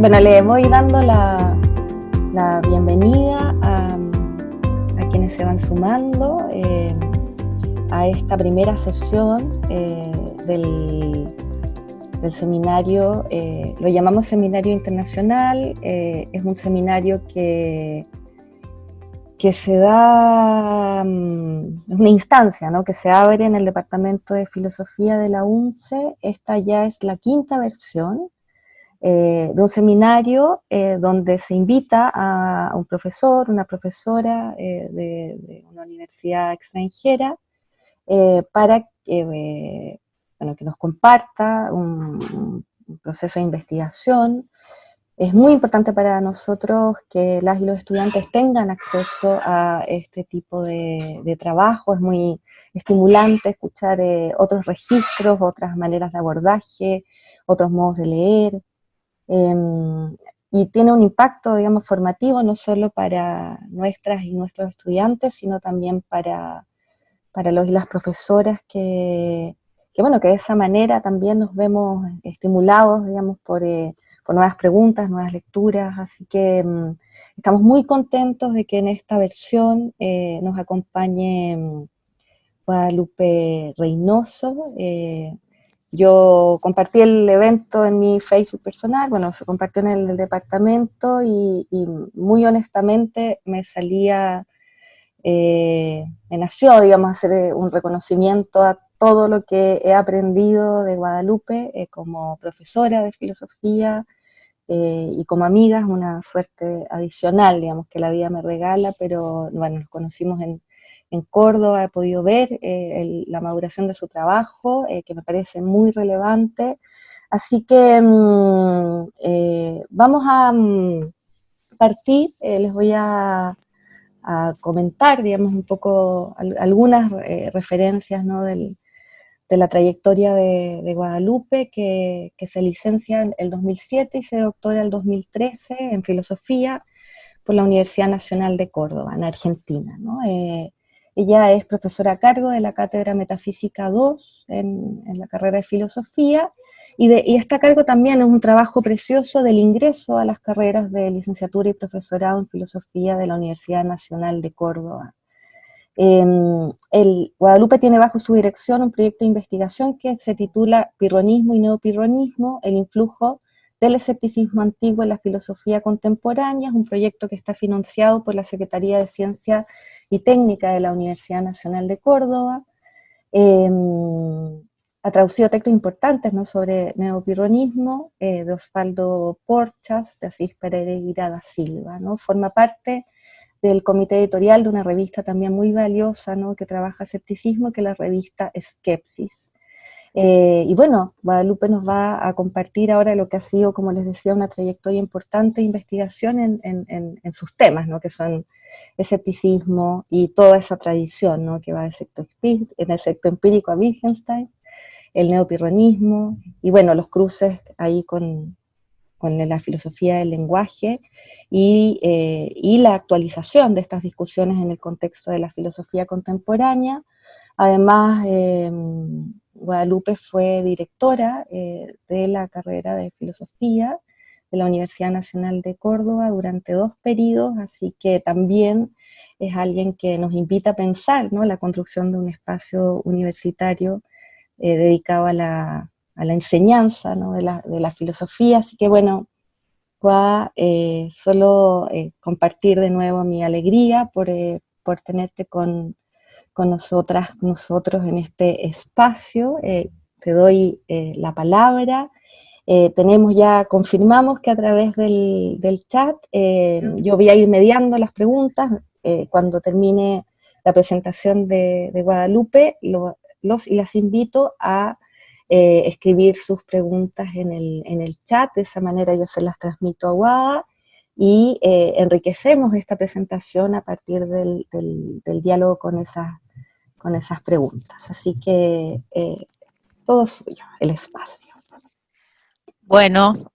Bueno, le voy dando la bienvenida a quienes se van sumando a esta primera sesión del seminario. Lo llamamos Seminario Internacional. Es un seminario que se da, es una instancia, ¿no?, que se abre en el Departamento de Filosofía de la UNCE. Esta ya es la quinta versión de un seminario donde se invita a un profesor, una profesora de una universidad extranjera para bueno, que nos comparta un proceso de investigación. Es muy importante para nosotros que las y los estudiantes tengan acceso a este tipo de trabajo. Es muy estimulante escuchar otros registros, otras maneras de abordaje, otros modos de leer. Y tiene un impacto, digamos, formativo, no solo para nuestras y nuestros estudiantes, sino también para los y las profesoras bueno, que de esa manera también nos vemos estimulados, digamos, por nuevas preguntas, nuevas lecturas. Así que estamos muy contentos de que en esta versión nos acompañe Guadalupe Reynoso. Yo compartí el evento en mi Facebook personal, bueno, se compartió en el departamento y muy honestamente me nació, digamos, hacer un reconocimiento a todo lo que he aprendido de Guadalupe como profesora de filosofía y como amiga. Es una suerte adicional, digamos, que la vida me regala, pero bueno, nos conocimos en Córdoba, he podido ver la maduración de su trabajo, que me parece muy relevante. Así que vamos a partir, les voy a comentar, digamos, un poco algunas referencias, ¿no?, de la trayectoria de Guadalupe, que se licencia en el 2007 y se doctora el 2013 en filosofía por la Universidad Nacional de Córdoba, en Argentina, ¿no? Ella es profesora a cargo de la Cátedra Metafísica 2 en la carrera de filosofía, y está a cargo también de un trabajo precioso del ingreso a las carreras de licenciatura y profesorado en filosofía de la Universidad Nacional de Córdoba. Guadalupe tiene bajo su dirección un proyecto de investigación que se titula Pirronismo y Neopirronismo, el influjo del escepticismo antiguo en la filosofía contemporánea. Es un proyecto que está financiado por la Secretaría de Ciencia y Técnica de la Universidad Nacional de Córdoba. Ha traducido textos importantes, ¿no?, sobre neopirronismo, de Osvaldo Porchas, de Asís Pereira da Silva, ¿no? Forma parte del comité editorial de una revista también muy valiosa, ¿no?, que trabaja escepticismo, que es la revista Skepsis. Y bueno, Guadalupe nos va a compartir ahora lo que ha sido, como les decía, una trayectoria importante de investigación en sus temas, ¿no?, que son escepticismo y toda esa tradición, ¿no?, que va del secto empírico a Wittgenstein, el neopirronismo, y bueno, los cruces ahí con la filosofía del lenguaje y la actualización de estas discusiones en el contexto de la filosofía contemporánea. Además, Guadalupe fue directora de la carrera de filosofía de la Universidad Nacional de Córdoba durante 2 periodos, así que también es alguien que nos invita a pensar, ¿no?, la construcción de un espacio universitario dedicado a la enseñanza, ¿no?, de la filosofía. Así que bueno, solo compartir de nuevo mi alegría por tenerte con nosotros en este espacio. Te doy la palabra. Confirmamos que a través del chat yo voy a ir mediando las preguntas. Cuando termine la presentación de Guadalupe, los y las invito a escribir sus preguntas en el chat. De esa manera yo se las transmito a Guada y enriquecemos esta presentación a partir del diálogo con esas preguntas. Así que todo suyo, el espacio. Bueno,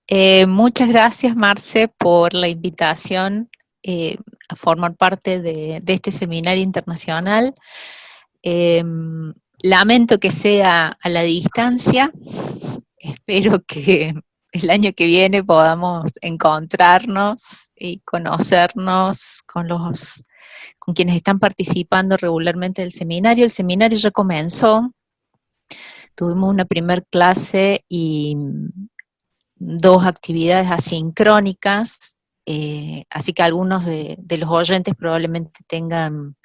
muchas gracias, Marce, por la invitación a formar parte de este seminario internacional. Lamento que sea a la distancia, espero que el año que viene podamos encontrarnos y conocernos con quienes están participando regularmente del seminario. El seminario ya comenzó, tuvimos una primer clase y 2 actividades asincrónicas, así que algunos de los oyentes probablemente tengan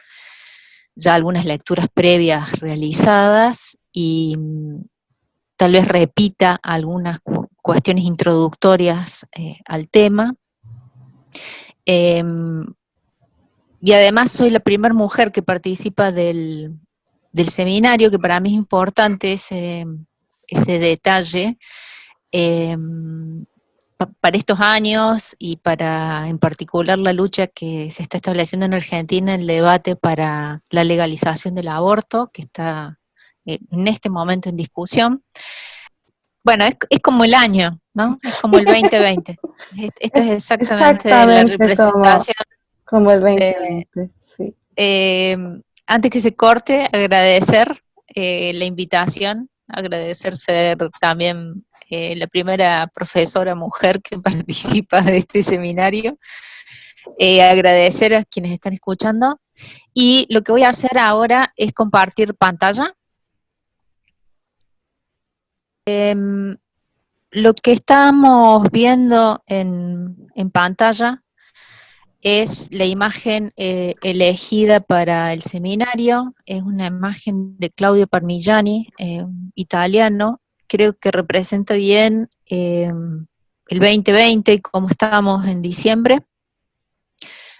ya algunas lecturas previas realizadas y tal vez repita algunas cuestiones introductorias al tema. Y además soy la primera mujer que participa del seminario, que para mí es importante ese detalle. Para estos años y para en particular la lucha que se está estableciendo en Argentina, el debate para la legalización del aborto, que está en este momento en discusión. Bueno, es como el año, ¿no? Es como el 2020. Esto es exactamente la representación. Como el 2020, sí. Antes que se corte, agradecer la invitación, agradecer ser también la primera profesora mujer que participa de este seminario, agradecer a quienes están escuchando, y lo que voy a hacer ahora es compartir pantalla. Lo que estamos viendo en pantalla es la imagen elegida para el seminario, es una imagen de Claudio Parmigiani, italiano. Creo que representa bien el 2020 y cómo estábamos en diciembre,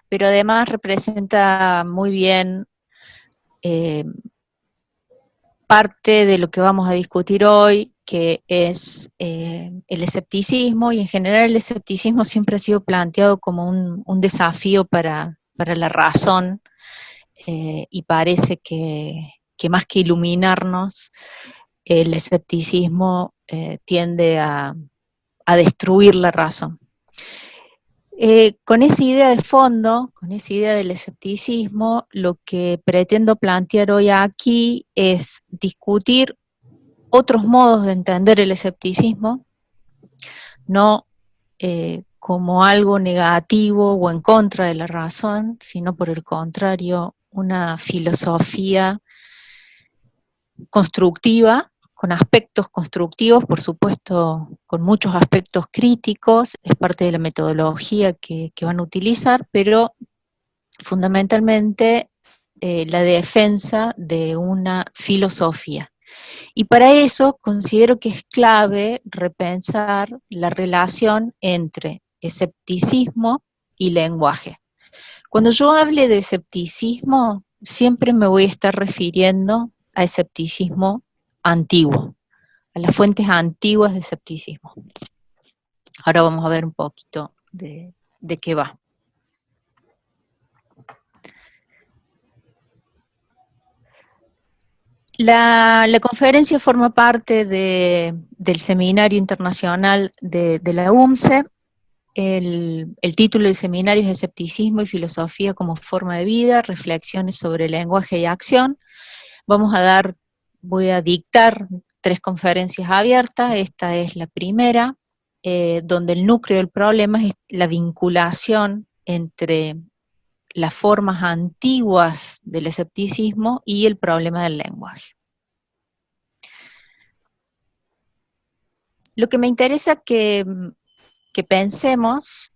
pero además representa muy bien parte de lo que vamos a discutir hoy, que es el escepticismo, y en general el escepticismo siempre ha sido planteado como un desafío para la razón, y parece que más que iluminarnos, el escepticismo tiende a destruir la razón. Con esa idea de fondo, con esa idea del escepticismo, lo que pretendo plantear hoy aquí es discutir otros modos de entender el escepticismo, no como algo negativo o en contra de la razón, sino por el contrario, una filosofía constructiva, con aspectos constructivos, por supuesto, con muchos aspectos críticos, es parte de la metodología que van a utilizar, pero fundamentalmente la defensa de una filosofía. Y para eso considero que es clave repensar la relación entre escepticismo y lenguaje. Cuando yo hable de escepticismo, siempre me voy a estar refiriendo a escepticismo antiguo, a las fuentes antiguas de escepticismo. Ahora vamos a ver un poquito de qué va. La conferencia forma parte del Seminario Internacional de la UMCE. El título del seminario es Escepticismo y Filosofía como Forma de Vida, reflexiones sobre lenguaje y acción. Voy a dictar 3 conferencias abiertas. Esta es la primera, donde el núcleo del problema es la vinculación entre las formas antiguas del escepticismo y el problema del lenguaje. Lo que me interesa que pensemos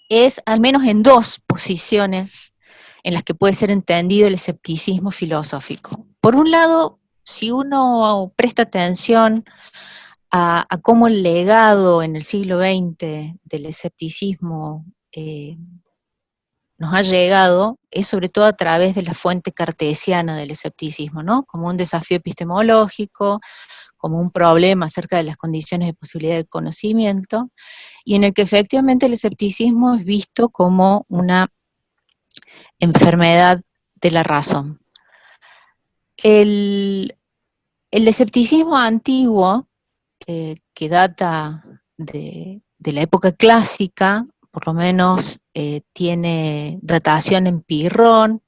es al menos en 2 posiciones en las que puede ser entendido el escepticismo filosófico. Por un lado, si uno presta atención a cómo el legado en el siglo XX del escepticismo nos ha llegado, es sobre todo a través de la fuente cartesiana del escepticismo, ¿no? Como un desafío epistemológico, como un problema acerca de las condiciones de posibilidad de conocimiento, y en el que efectivamente el escepticismo es visto como una enfermedad de la razón. El escepticismo antiguo, que data de la época clásica, por lo menos tiene datación en Pirrón,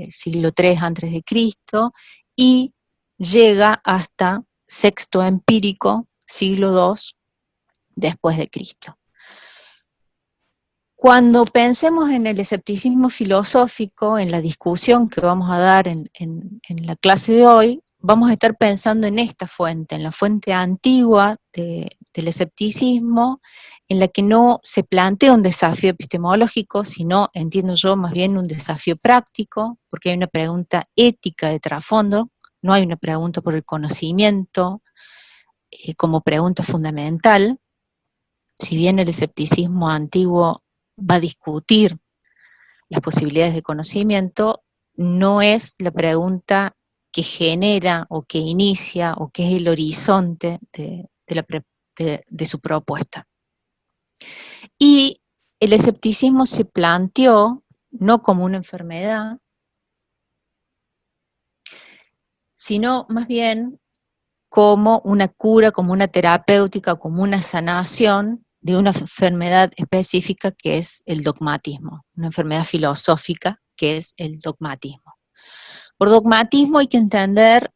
siglo III a.C., y llega hasta Sexto Empírico, siglo II después de Cristo. Cuando pensemos en el escepticismo filosófico, en la discusión que vamos a dar en la clase de hoy, vamos a estar pensando en esta fuente, en la fuente antigua del escepticismo, en la que no se plantea un desafío epistemológico, sino, entiendo yo, más bien un desafío práctico, porque hay una pregunta ética de trasfondo, no hay una pregunta por el conocimiento como pregunta fundamental. Si bien el escepticismo antiguo va a discutir las posibilidades de conocimiento, no es la pregunta que genera o que inicia o que es el horizonte de su propuesta. Y el escepticismo se planteó no como una enfermedad, sino más bien como una cura, como una terapéutica, como una sanación de una enfermedad específica que es el dogmatismo, una enfermedad filosófica que es el dogmatismo. Por dogmatismo hay que entender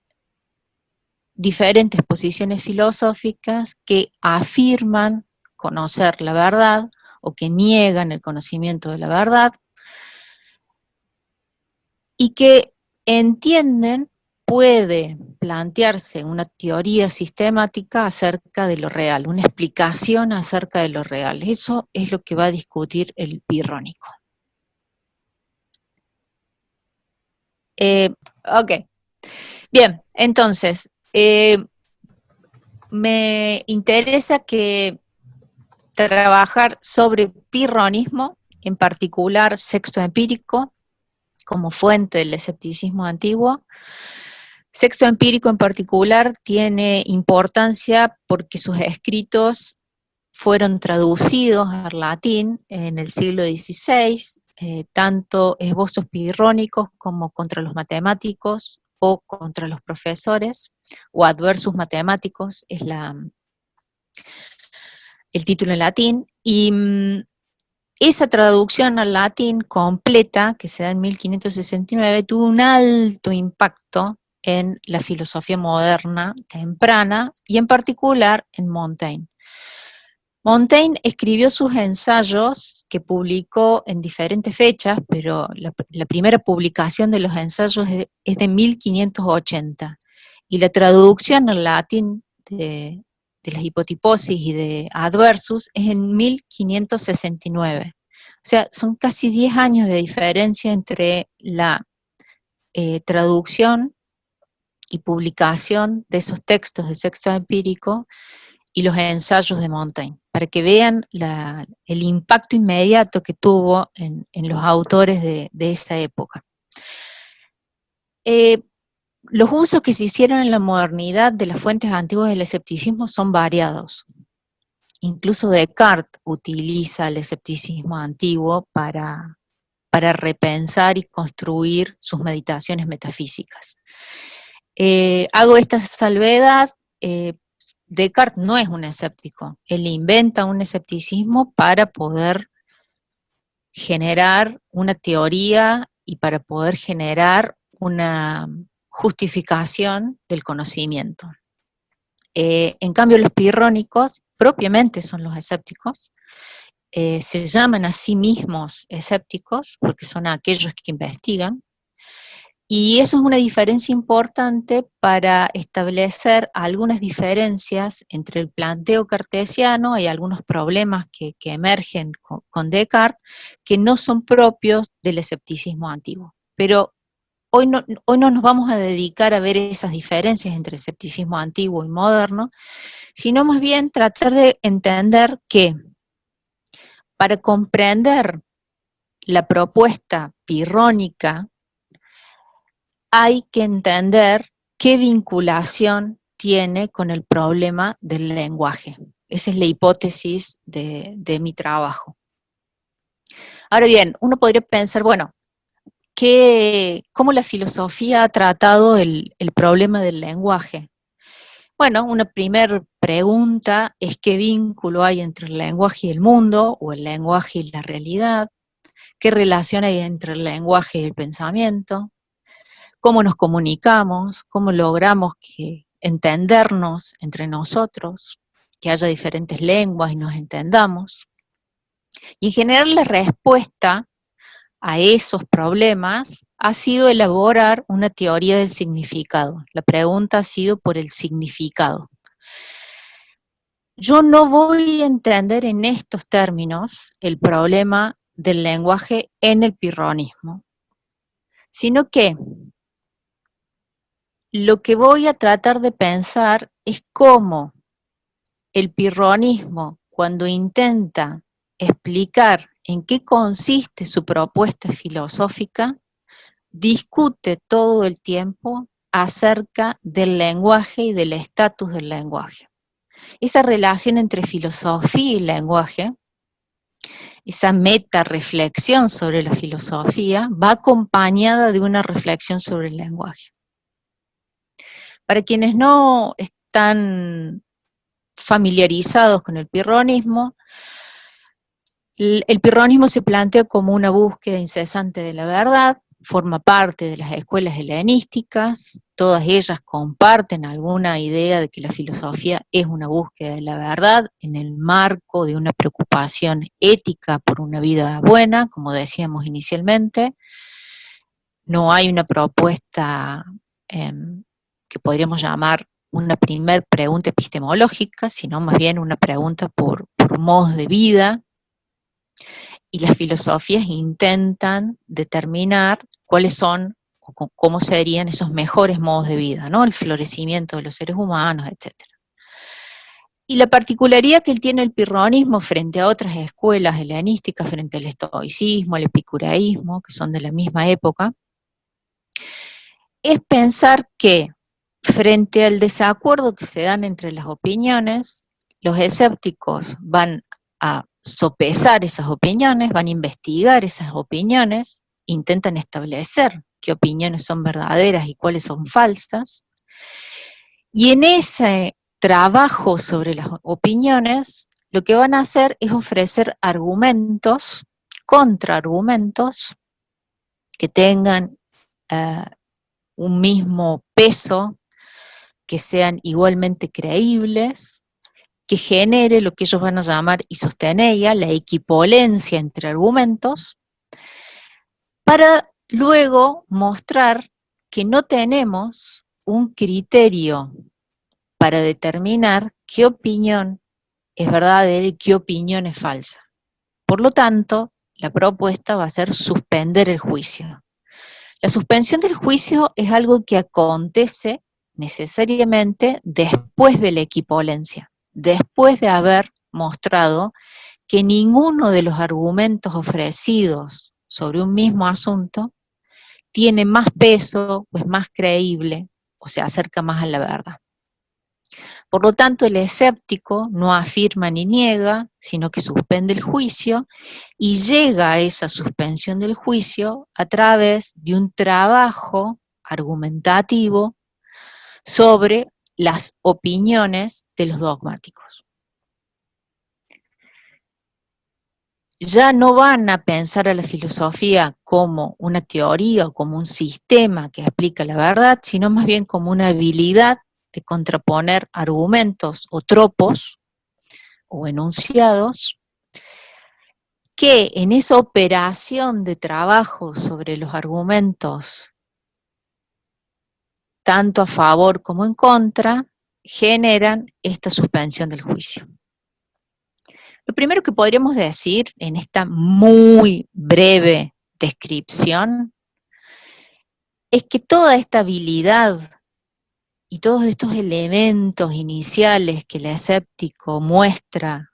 diferentes posiciones filosóficas que afirman conocer la verdad o que niegan el conocimiento de la verdad y que entienden puede plantearse una teoría sistemática acerca de lo real, una explicación acerca de lo real. Eso es lo que va a discutir el pirrónico. Ok. Bien, entonces, me interesa que trabajar sobre pirronismo, en particular sexto empírico, como fuente del escepticismo antiguo. Sexto empírico en particular tiene importancia porque sus escritos fueron traducidos al latín en el siglo XVI, tanto esbozos pirrónicos como contra los matemáticos o contra los profesores, o adversus matemáticos es el título en latín, y esa traducción al latín completa, que se da en 1569, tuvo un alto impacto en la filosofía moderna temprana y en particular en Montaigne. Montaigne escribió sus ensayos que publicó en diferentes fechas, pero la primera publicación de los ensayos es de 1580 y la traducción al latín de las hipotiposis y de adversus es en 1569. O sea, son casi 10 años de diferencia entre la traducción y publicación de esos textos de sexto empírico y los ensayos de Montaigne, para que vean el impacto inmediato que tuvo en los autores de esa época. Los usos que se hicieron en la modernidad de las fuentes antiguas del escepticismo son variados. Incluso Descartes utiliza el escepticismo antiguo para repensar y construir sus meditaciones metafísicas. Hago esta salvedad, Descartes no es un escéptico, él inventa un escepticismo para poder generar una teoría y para poder generar una justificación del conocimiento. En cambio, los pirrónicos propiamente son los escépticos, se llaman a sí mismos escépticos porque son aquellos que investigan, y eso es una diferencia importante para establecer algunas diferencias entre el planteo cartesiano y algunos problemas que emergen con Descartes que no son propios del escepticismo antiguo. Pero hoy no nos vamos a dedicar a ver esas diferencias entre el escepticismo antiguo y moderno, sino más bien tratar de entender que para comprender la propuesta pirrónica hay que entender qué vinculación tiene con el problema del lenguaje. Esa es la hipótesis de mi trabajo. Ahora bien, uno podría pensar, bueno, ¿cómo la filosofía ha tratado el problema del lenguaje? Bueno, una primera pregunta es qué vínculo hay entre el lenguaje y el mundo, o el lenguaje y la realidad, qué relación hay entre el lenguaje y el pensamiento, cómo nos comunicamos, cómo logramos entendernos entre nosotros, que haya diferentes lenguas y nos entendamos. Y en general la respuesta a esos problemas ha sido elaborar una teoría del significado. La pregunta ha sido por el significado. Yo no voy a entender en estos términos el problema del lenguaje en el pirronismo, sino que lo que voy a tratar de pensar es cómo el pirronismo, cuando intenta explicar en qué consiste su propuesta filosófica, discute todo el tiempo acerca del lenguaje y del estatus del lenguaje. Esa relación entre filosofía y lenguaje, esa meta-reflexión sobre la filosofía, va acompañada de una reflexión sobre el lenguaje. Para quienes no están familiarizados con el pirronismo, el pirronismo se plantea como una búsqueda incesante de la verdad, forma parte de las escuelas helenísticas, todas ellas comparten alguna idea de que la filosofía es una búsqueda de la verdad en el marco de una preocupación ética por una vida buena, como decíamos inicialmente. No hay una propuesta que podríamos llamar una primer pregunta epistemológica, sino más bien una pregunta por modos de vida, y las filosofías intentan determinar cuáles son o cómo serían esos mejores modos de vida, ¿no? El florecimiento de los seres humanos, etc. Y la particularidad que tiene el pirronismo frente a otras escuelas helenísticas, frente al estoicismo, al epicureísmo, que son de la misma época, es pensar que frente al desacuerdo que se dan entre las opiniones, los escépticos van a sopesar esas opiniones, van a investigar esas opiniones, intentan establecer qué opiniones son verdaderas y cuáles son falsas, y en ese trabajo sobre las opiniones, lo que van a hacer es ofrecer argumentos, contraargumentos, que tengan un mismo peso, que sean igualmente creíbles, que genere lo que ellos van a llamar isosteneia, la equipolencia entre argumentos, para luego mostrar que no tenemos un criterio para determinar qué opinión es verdadera y qué opinión es falsa. Por lo tanto, la propuesta va a ser suspender el juicio. La suspensión del juicio es algo que acontece necesariamente después de la equipolencia, después de haber mostrado que ninguno de los argumentos ofrecidos sobre un mismo asunto tiene más peso o es más creíble o se acerca más a la verdad. Por lo tanto, el escéptico no afirma ni niega, sino que suspende el juicio y llega a esa suspensión del juicio a través de un trabajo argumentativo sobre las opiniones de los dogmáticos. Ya no van a pensar a la filosofía como una teoría o como un sistema que explica la verdad, sino más bien como una habilidad de contraponer argumentos o tropos o enunciados que en esa operación de trabajo sobre los argumentos, tanto a favor como en contra, generan esta suspensión del juicio. Lo primero que podríamos decir en esta muy breve descripción es que toda esta habilidad y todos estos elementos iniciales que el escéptico muestra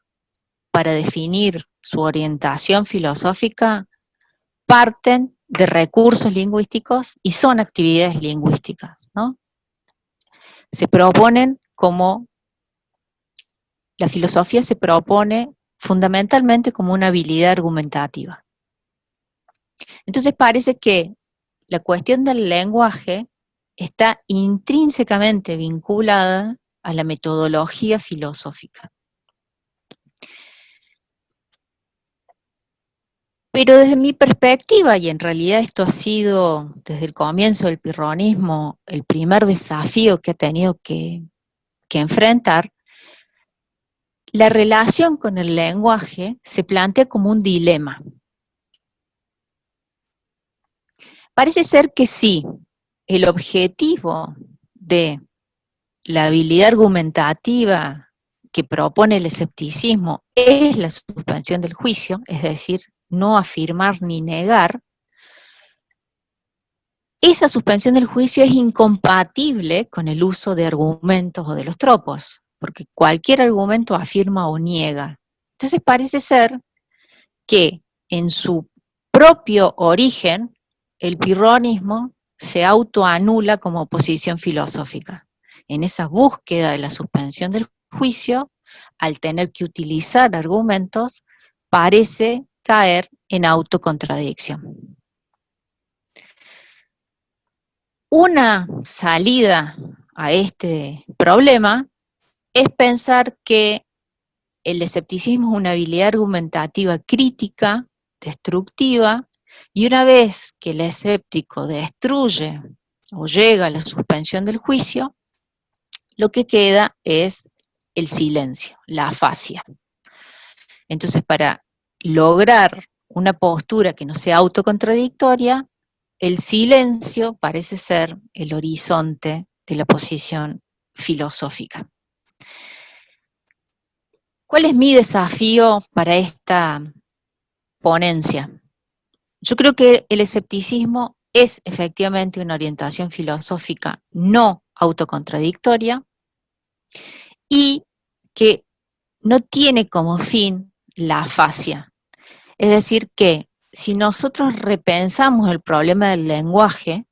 para definir su orientación filosófica parten de recursos lingüísticos y son actividades lingüísticas, ¿no? Se proponen como, la filosofía se propone fundamentalmente como una habilidad argumentativa. Entonces parece que la cuestión del lenguaje está intrínsecamente vinculada a la metodología filosófica. Pero desde mi perspectiva, y en realidad esto ha sido desde el comienzo del pirronismo el primer desafío que ha tenido que enfrentar, la relación con el lenguaje se plantea como un dilema. Parece ser que sí, el objetivo de la habilidad argumentativa que propone el escepticismo es la suspensión del juicio, es decir, no afirmar ni negar. Esa suspensión del juicio es incompatible con el uso de argumentos o de los tropos, porque cualquier argumento afirma o niega. Entonces parece ser que en su propio origen el pirronismo se autoanula como posición filosófica. En esa búsqueda de la suspensión del juicio, al tener que utilizar argumentos, parece caer en autocontradicción. Una salida a este problema es pensar que el escepticismo es una habilidad argumentativa crítica, destructiva, y una vez que el escéptico destruye o llega a la suspensión del juicio, lo que queda es el silencio, la afasia. Entonces, para lograr una postura que no sea autocontradictoria, el silencio parece ser el horizonte de la posición filosófica. ¿Cuál es mi desafío para esta ponencia? Yo creo que el escepticismo es efectivamente una orientación filosófica no autocontradictoria y que no tiene como fin la afasia. Es decir, que si nosotros repensamos el problema del lenguaje,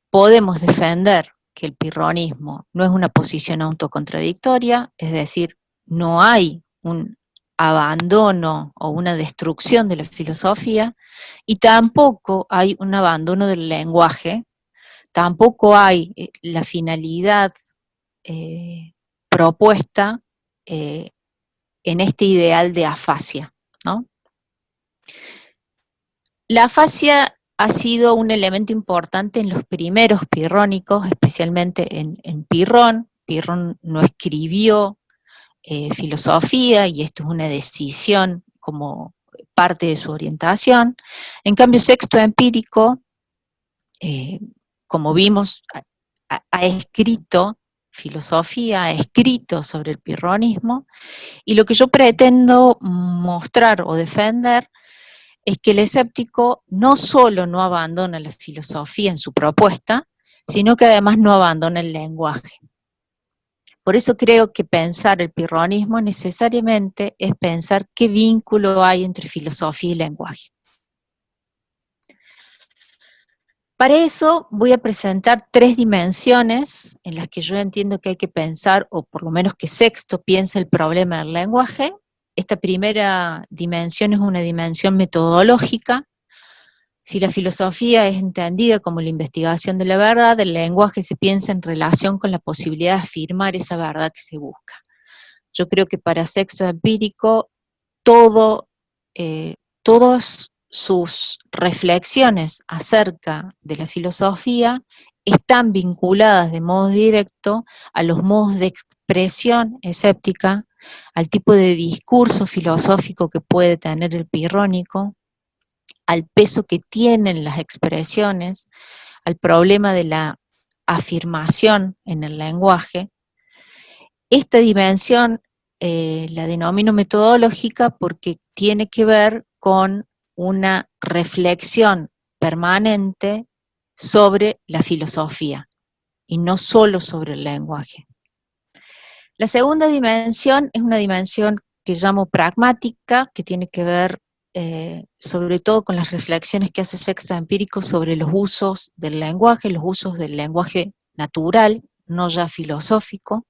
podemos defender que el pirronismo no es una posición autocontradictoria, es decir, no hay un abandono o una destrucción de la filosofía, y tampoco hay un abandono del lenguaje, tampoco hay la finalidad propuesta en este ideal de afasia, ¿no? La afasia ha sido un elemento importante en los primeros pirrónicos, especialmente en Pirrón. Pirrón no escribió filosofía y esto es una decisión como parte de su orientación. En cambio, Sexto Empírico, como vimos, ha escrito filosofía, ha escrito sobre el pirronismo, y lo que yo pretendo mostrar o defender es que el escéptico no solo no abandona la filosofía en su propuesta, sino que además no abandona el lenguaje. Por eso creo que pensar el pirronismo necesariamente es pensar qué vínculo hay entre filosofía y lenguaje. Para eso voy a presentar 3 dimensiones en las que yo entiendo que hay que pensar, o por lo menos que Sexto piensa el problema del lenguaje. Esta primera dimensión es una dimensión metodológica. Si la filosofía es entendida como la investigación de la verdad, el lenguaje se piensa en relación con la posibilidad de afirmar esa verdad que se busca. Yo creo que para Sexto Empírico, todas sus reflexiones acerca de la filosofía están vinculadas de modo directo a los modos de expresión escéptica, al tipo de discurso filosófico que puede tener el pirrónico, al peso que tienen las expresiones, al problema de la afirmación en el lenguaje. Esta dimensión la denomino metodológica porque tiene que ver con una reflexión permanente sobre la filosofía y no solo sobre el lenguaje. La segunda dimensión es una dimensión que llamo pragmática, que tiene que ver sobre todo con las reflexiones que hace Sexto Empírico sobre los usos del lenguaje natural, no ya filosófico.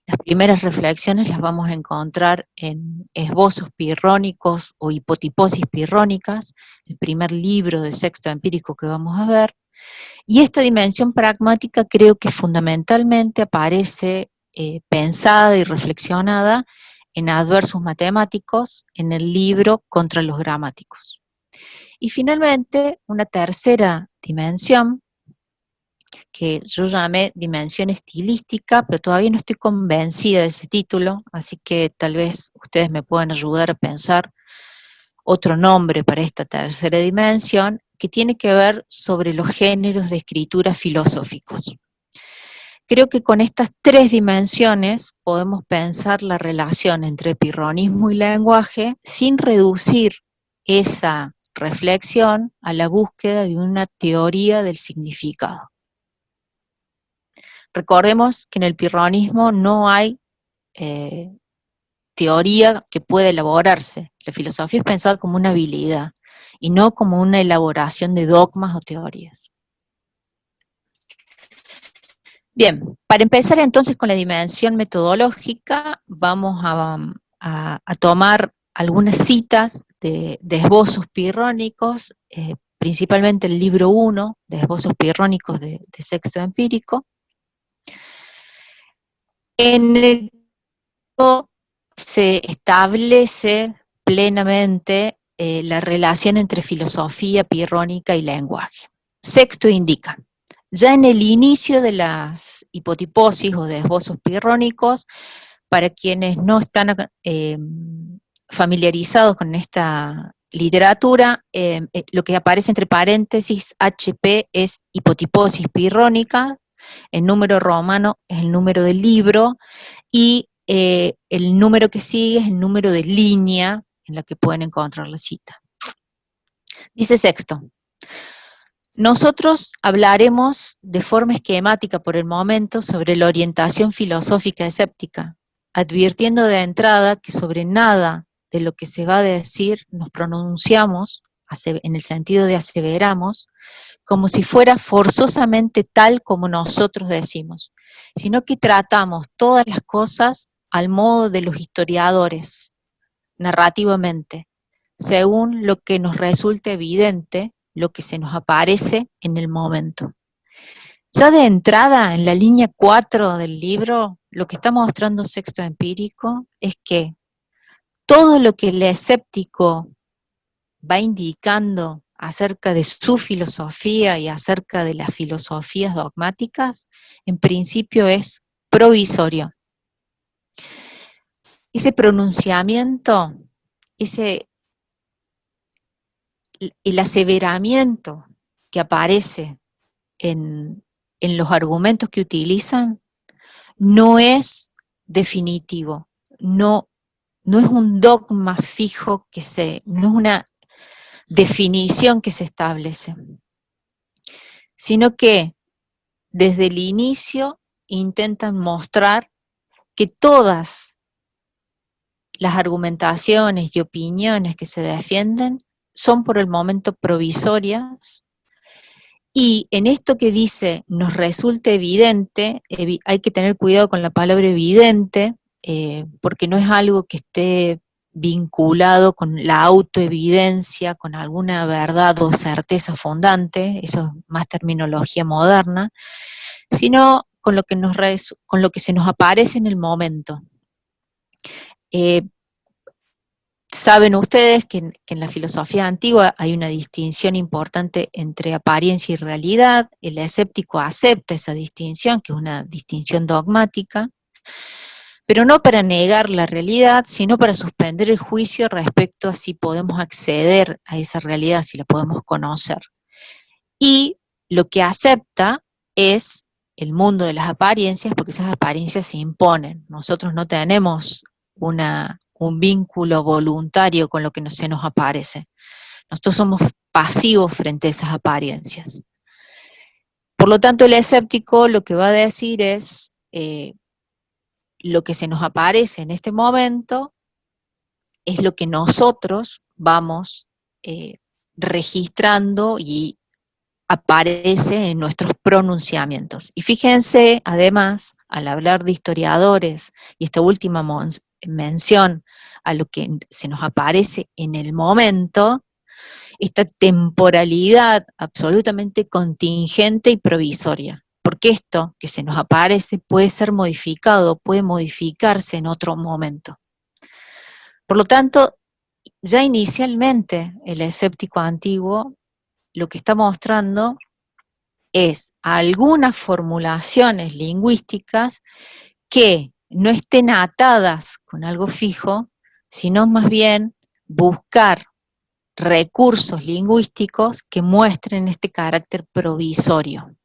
Las primeras reflexiones las vamos a encontrar en Esbozos pirrónicos o Hipotiposis pirrónicas, el primer libro de Sexto Empírico que vamos a ver. Y esta dimensión pragmática creo que fundamentalmente aparece pensada y reflexionada en Adversus Matemáticos, en el libro Contra los Gramáticos. Y finalmente, una tercera dimensión, que yo llamé dimensión estilística, pero todavía no estoy convencida de ese título, así que tal vez ustedes me puedan ayudar a pensar otro nombre para esta tercera dimensión, que tiene que ver sobre los géneros de escritura filosóficos. Creo que con estas tres dimensiones podemos pensar la relación entre pirronismo y lenguaje sin reducir esa reflexión a la búsqueda de una teoría del significado. Recordemos que en el pirronismo no hay teoría que pueda elaborarse. La filosofía es pensada como una habilidad y no como una elaboración de dogmas o teorías. Bien, para empezar entonces con la dimensión metodológica, vamos a tomar algunas citas de esbozos pirrónicos, principalmente el libro 1 de esbozos pirrónicos de Sexto Empírico. En el se establece plenamente la relación entre filosofía pirrónica y lenguaje. Sexto indica: ya en el inicio de las hipotiposis o de esbozos pirrónicos, para quienes no están familiarizados con esta literatura, lo que aparece entre paréntesis HP es hipotiposis pirrónica, el número romano es el número del libro, y el número que sigue es el número de línea en la que pueden encontrar la cita. Dice Sexto: nosotros hablaremos de forma esquemática por el momento sobre la orientación filosófica escéptica, advirtiendo de entrada que sobre nada de lo que se va a decir nos pronunciamos, en el sentido de aseveramos, como si fuera forzosamente tal como nosotros decimos, sino que tratamos todas las cosas al modo de los historiadores, narrativamente, según lo que nos resulta evidente, lo que se nos aparece en el momento. Ya de entrada, en la línea 4 del libro, lo que está mostrando Sexto Empírico es que todo lo que el escéptico va indicando acerca de su filosofía y acerca de las filosofías dogmáticas, en principio es provisorio. Ese pronunciamiento, el aseveramiento que aparece en los argumentos que utilizan, no es definitivo, no es un dogma fijo no es una definición que se establece, sino que desde el inicio intentan mostrar que todas las argumentaciones y opiniones que se defienden son por el momento provisorias, y en esto que dice nos resulta evidente, hay que tener cuidado con la palabra evidente, porque no es algo que esté vinculado con la autoevidencia, con alguna verdad o certeza fundante, eso es más terminología moderna, sino con lo que se nos aparece en el momento. Saben ustedes que en la filosofía antigua hay una distinción importante entre apariencia y realidad. El escéptico acepta esa distinción, que es una distinción dogmática, pero no para negar la realidad, sino para suspender el juicio respecto a si podemos acceder a esa realidad, si la podemos conocer. Y lo que acepta es el mundo de las apariencias, porque esas apariencias se imponen. Nosotros no tenemos un vínculo voluntario con lo que se nos aparece. Nosotros somos pasivos frente a esas apariencias. Por lo tanto, el escéptico lo que va a decir es, lo que se nos aparece en este momento es lo que nosotros vamos registrando y aparece en nuestros pronunciamientos. Y fíjense, además, al hablar de historiadores, y esta última mención a lo que se nos aparece en el momento, esta temporalidad absolutamente contingente y provisoria, porque esto que se nos aparece puede ser modificado, puede modificarse en otro momento. Por lo tanto, ya inicialmente el escéptico antiguo lo que está mostrando es algunas formulaciones lingüísticas que no estén atadas con algo fijo, sino más bien buscar recursos lingüísticos que muestren este carácter provisorio.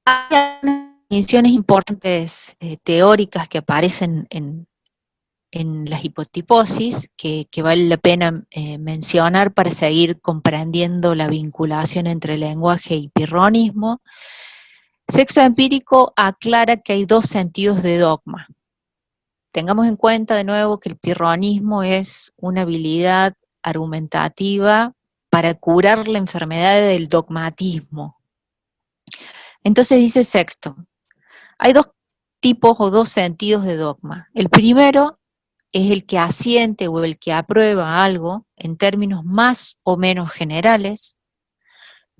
Hay distinciones importantes teóricas que aparecen en las hipotiposis que vale la pena mencionar para seguir comprendiendo la vinculación entre lenguaje y pirronismo. Sexo empírico aclara que hay dos sentidos de dogma. Tengamos en cuenta de nuevo que el pirronismo es una habilidad argumentativa para curar la enfermedad del dogmatismo. Entonces dice Sexto, hay dos tipos o dos sentidos de dogma. El primero es el que asiente o el que aprueba algo en términos más o menos generales.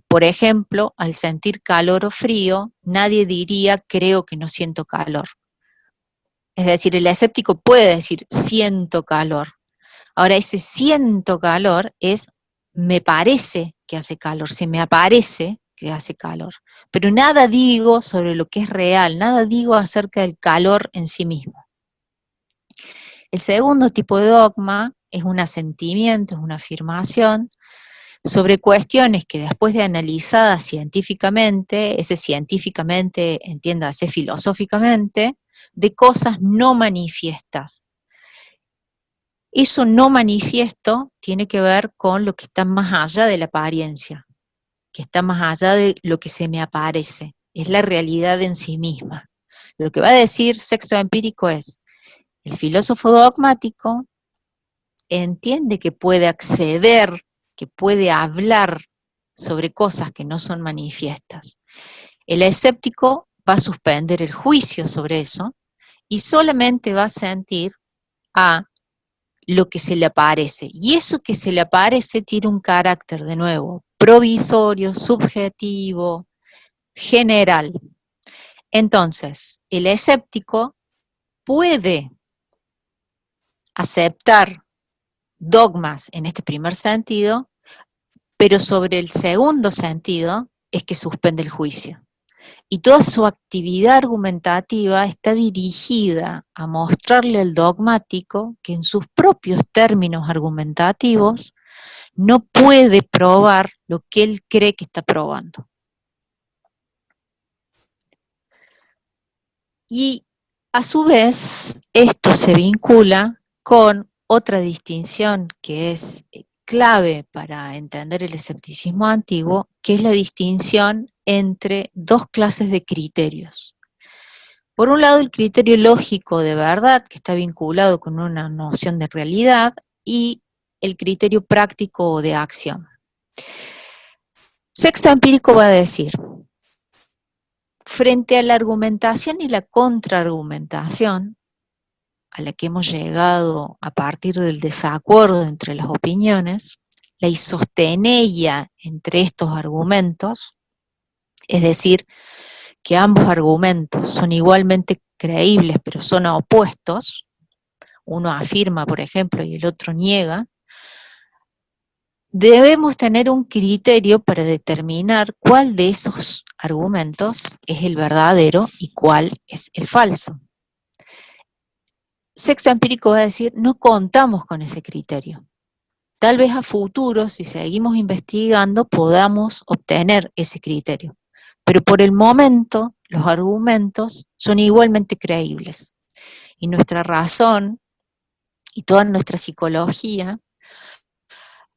Por ejemplo, al sentir calor o frío, nadie diría creo que no siento calor. Es decir, el escéptico puede decir siento calor. Ahora, ese siento calor es me parece que hace calor, se me aparece que hace calor. Pero nada digo sobre lo que es real, nada digo acerca del calor en sí mismo. El segundo tipo de dogma es un asentimiento, es una afirmación sobre cuestiones que después de analizadas científicamente, ese científicamente, entiéndase filosóficamente, de cosas no manifiestas. Eso no manifiesto tiene que ver con lo que está más allá de la apariencia, que está más allá de lo que se me aparece, es la realidad en sí misma. Lo que va a decir Sexto Empírico es, el filósofo dogmático entiende que puede acceder, que puede hablar sobre cosas que no son manifiestas. El escéptico va a suspender el juicio sobre eso y solamente va a sentir a lo que se le aparece. Y eso que se le aparece tiene un carácter, de nuevo, provisorio, subjetivo, general. Entonces, el escéptico puede aceptar dogmas en este primer sentido, pero sobre el segundo sentido es que suspende el juicio. Y toda su actividad argumentativa está dirigida a mostrarle al dogmático que en sus propios términos argumentativos no puede probar lo que él cree que está probando. Y a su vez, esto se vincula con otra distinción que es clave para entender el escepticismo antiguo, que es la distinción entre dos clases de criterios. Por un lado, el criterio lógico de verdad, que está vinculado con una noción de realidad, y el criterio práctico o de acción. Sexto Empírico va a decir, frente a la argumentación y la contraargumentación, a la que hemos llegado a partir del desacuerdo entre las opiniones, la isosteneia entre estos argumentos, es decir, que ambos argumentos son igualmente creíbles, pero son opuestos, uno afirma, por ejemplo, y el otro niega, debemos tener un criterio para determinar cuál de esos argumentos es el verdadero y cuál es el falso. Sexto Empírico va a decir, no contamos con ese criterio. Tal vez a futuro, si seguimos investigando, podamos obtener ese criterio. Pero por el momento, los argumentos son igualmente creíbles. Y nuestra razón y toda nuestra psicología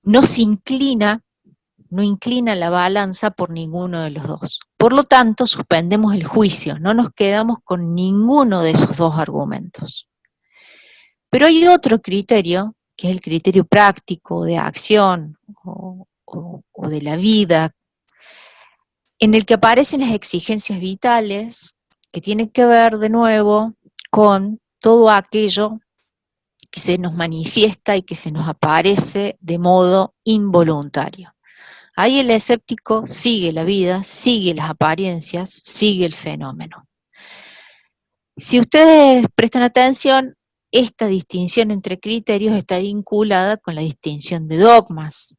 no inclina la balanza por ninguno de los dos. Por lo tanto, suspendemos el juicio, no nos quedamos con ninguno de esos dos argumentos. Pero hay otro criterio, que es el criterio práctico de acción o de la vida, en el que aparecen las exigencias vitales, que tienen que ver de nuevo con todo aquello que se nos manifiesta y que se nos aparece de modo involuntario. Ahí el escéptico sigue la vida, sigue las apariencias, sigue el fenómeno. Si ustedes prestan atención, esta distinción entre criterios está vinculada con la distinción de dogmas.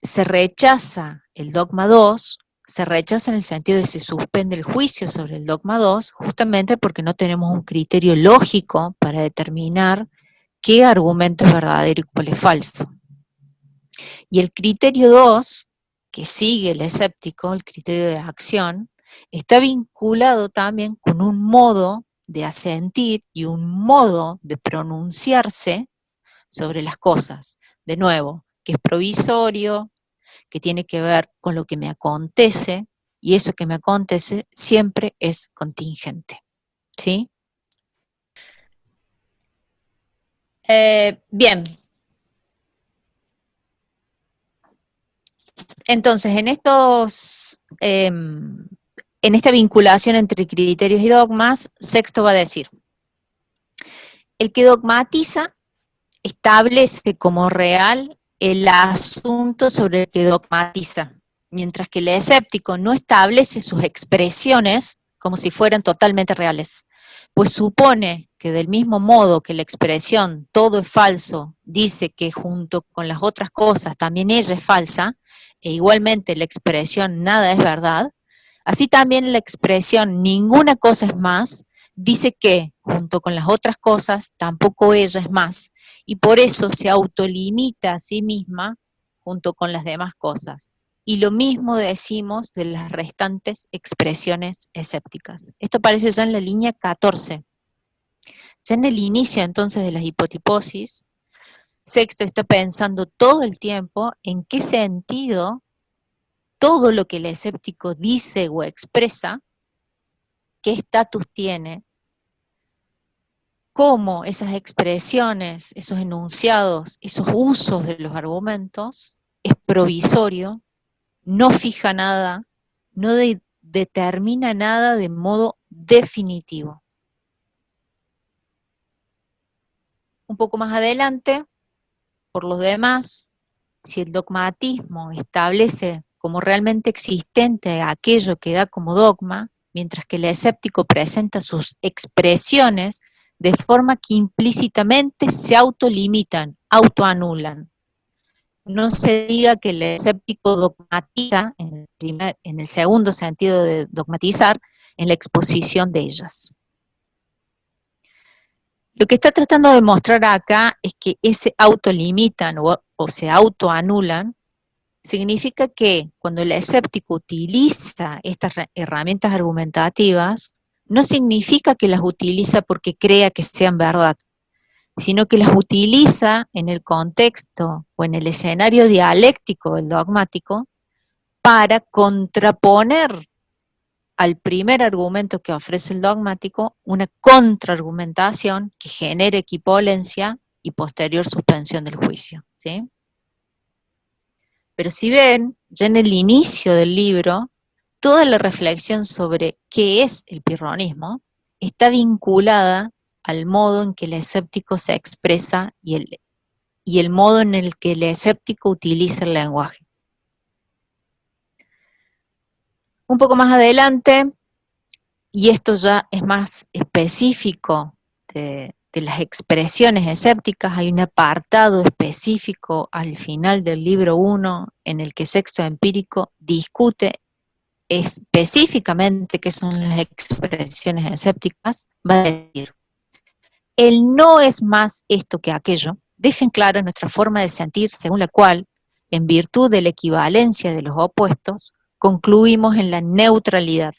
se rechaza el dogma 2, se rechaza en el sentido de se suspende el juicio sobre el dogma 2, justamente porque no tenemos un criterio lógico para determinar qué argumento es verdadero y cuál es falso. Y el criterio 2, que sigue el escéptico, el criterio de acción, está vinculado también con un modo de asentir y un modo de pronunciarse sobre las cosas. De nuevo, que es provisorio, que tiene que ver con lo que me acontece, y eso que me acontece siempre es contingente. ¿Sí? Bien. Entonces, en esta vinculación entre criterios y dogmas, Sexto va a decir: el que dogmatiza establece como real el asunto sobre el que dogmatiza, mientras que el escéptico no establece sus expresiones como si fueran totalmente reales, pues supone que del mismo modo que la expresión todo es falso dice que junto con las otras cosas también ella es falsa, e igualmente la expresión nada es verdad, así también la expresión ninguna cosa es más dice que junto con las otras cosas tampoco ella es más, y por eso se autolimita a sí misma junto con las demás cosas. Y lo mismo decimos de las restantes expresiones escépticas. Esto aparece ya en la línea 14. Ya en el inicio entonces de las hipotiposis, Sexto está pensando todo el tiempo en qué sentido todo lo que el escéptico dice o expresa, qué estatus tiene, cómo esas expresiones, esos enunciados, esos usos de los argumentos es provisorio, no fija nada, no determina nada de modo definitivo. Un poco más adelante, por los demás, si el dogmatismo establece como realmente existente aquello que da como dogma, mientras que el escéptico presenta sus expresiones de forma que implícitamente se autolimitan, autoanulan. No se diga que el escéptico dogmatiza, en el segundo sentido de dogmatizar, en la exposición de ellas. Lo que está tratando de mostrar acá es que ese autolimitan o se autoanulan significa que cuando el escéptico utiliza estas herramientas argumentativas, no significa que las utiliza porque crea que sean verdad, sino que las utiliza en el contexto o en el escenario dialéctico del dogmático para contraponer al primer argumento que ofrece el dogmático una contraargumentación que genere equivalencia y posterior suspensión del juicio, ¿sí? Pero si ven, ya en el inicio del libro, toda la reflexión sobre qué es el pirronismo está vinculada al modo en que el escéptico se expresa y el modo en el que el escéptico utiliza el lenguaje. Un poco más adelante, y esto ya es más específico de las expresiones escépticas, hay un apartado específico al final del libro 1 en el que Sexto Empírico discute específicamente qué son las expresiones escépticas. Va a decir: el no es más esto que aquello, dejen clara nuestra forma de sentir, según la cual, en virtud de la equivalencia de los opuestos, concluimos en la neutralidad,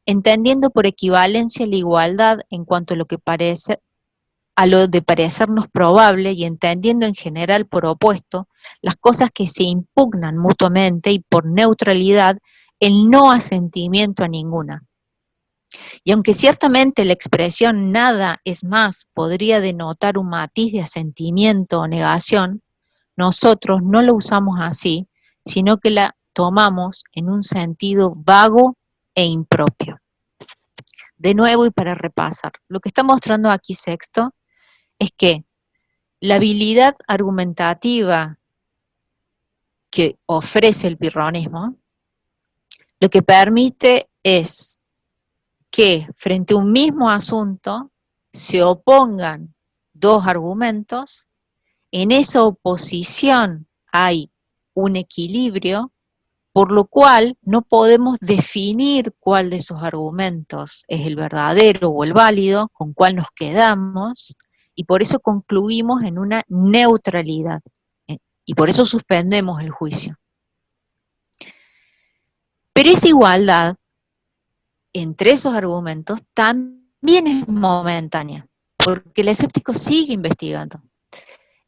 entendiendo por equivalencia la igualdad en cuanto a lo que parece, a lo de parecernos probable, y entendiendo en general por opuesto las cosas que se impugnan mutuamente, y por neutralidad el no asentimiento a ninguna. Y aunque ciertamente la expresión nada es más podría denotar un matiz de asentimiento o negación, nosotros no la usamos así, sino que la tomamos en un sentido vago e impropio. De nuevo, y para repasar, lo que está mostrando aquí Sexto es que la habilidad argumentativa que ofrece el pirronismo lo que permite es que frente a un mismo asunto se opongan dos argumentos. En esa oposición hay un equilibrio, por lo cual no podemos definir cuál de esos argumentos es el verdadero o el válido, con cuál nos quedamos, y por eso concluimos en una neutralidad, y por eso suspendemos el juicio. Pero esa igualdad entre esos argumentos también es momentánea, porque el escéptico sigue investigando.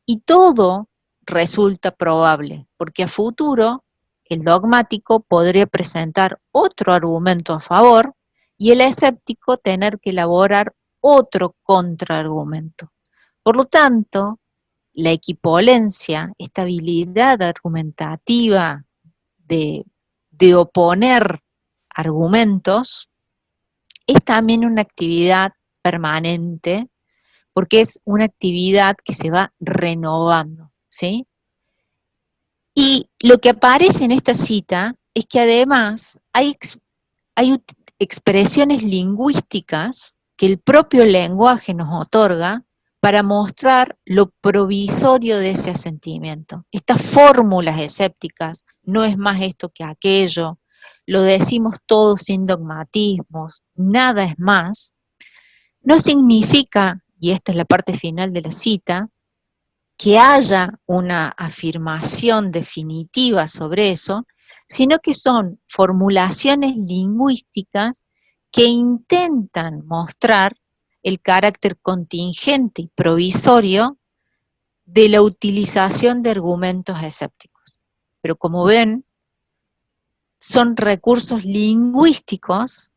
Y todo resulta probable, porque a futuro el dogmático podría presentar otro argumento a favor y el escéptico tener que elaborar otro contraargumento. Por lo tanto, la equipolencia, esta habilidad argumentativa de oponer argumentos, es también una actividad permanente, porque es una actividad que se va renovando, ¿sí? Y lo que aparece en esta cita es que además hay expresiones lingüísticas que el propio lenguaje nos otorga para mostrar lo provisorio de ese asentimiento. Estas fórmulas escépticas, no es más esto que aquello, lo decimos todos sin dogmatismos, nada es más, no significa, y esta es la parte final de la cita, que haya una afirmación definitiva sobre eso, sino que son formulaciones lingüísticas que intentan mostrar el carácter contingente y provisorio de la utilización de argumentos escépticos. Pero como ven, son recursos lingüísticos,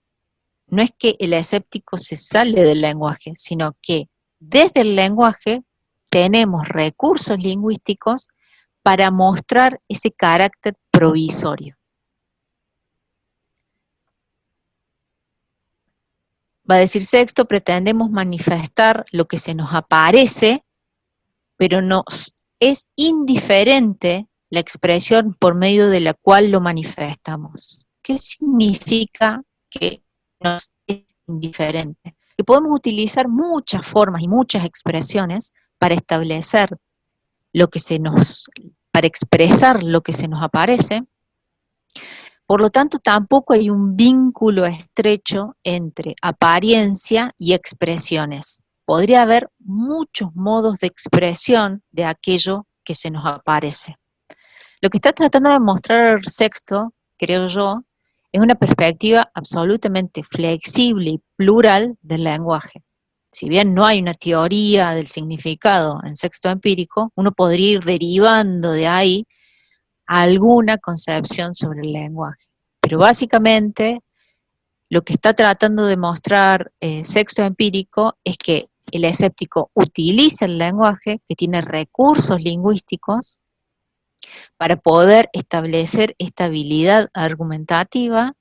no es que el escéptico se sale del lenguaje, sino que desde el lenguaje tenemos recursos lingüísticos para mostrar ese carácter provisorio. Va a decir Sexto, pretendemos manifestar lo que se nos aparece, pero nos es indiferente la expresión por medio de la cual lo manifestamos. ¿Qué significa que nos es indiferente? Que podemos utilizar muchas formas y muchas expresiones para establecer lo que para expresar lo que se nos aparece. Por lo tanto, tampoco hay un vínculo estrecho entre apariencia y expresiones. Podría haber muchos modos de expresión de aquello que se nos aparece. Lo que está tratando de mostrar Sexto, creo yo, es una perspectiva absolutamente flexible y plural del lenguaje. Si bien no hay una teoría del significado en Sexto empírico, uno podría ir derivando de ahí alguna concepción sobre el lenguaje. Pero básicamente lo que está tratando de mostrar Sexto empírico es que el escéptico utiliza el lenguaje, que tiene recursos lingüísticos, para poder establecer esta habilidad argumentativa,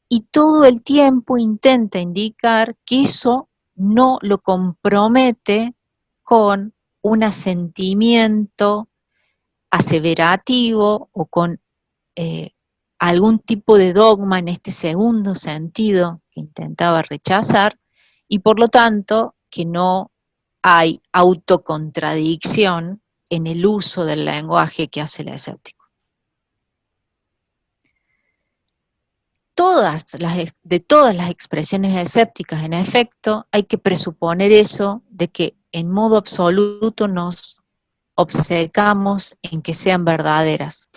y todo el tiempo intenta indicar que eso no lo compromete con un asentimiento aseverativo o con algún tipo de dogma en este segundo sentido que intentaba rechazar, y por lo tanto que no hay autocontradicción en el uso del lenguaje que hace el escéptico. De todas las expresiones escépticas, en efecto, hay que presuponer eso, de que en modo absoluto nos obcecamos en que sean verdaderas,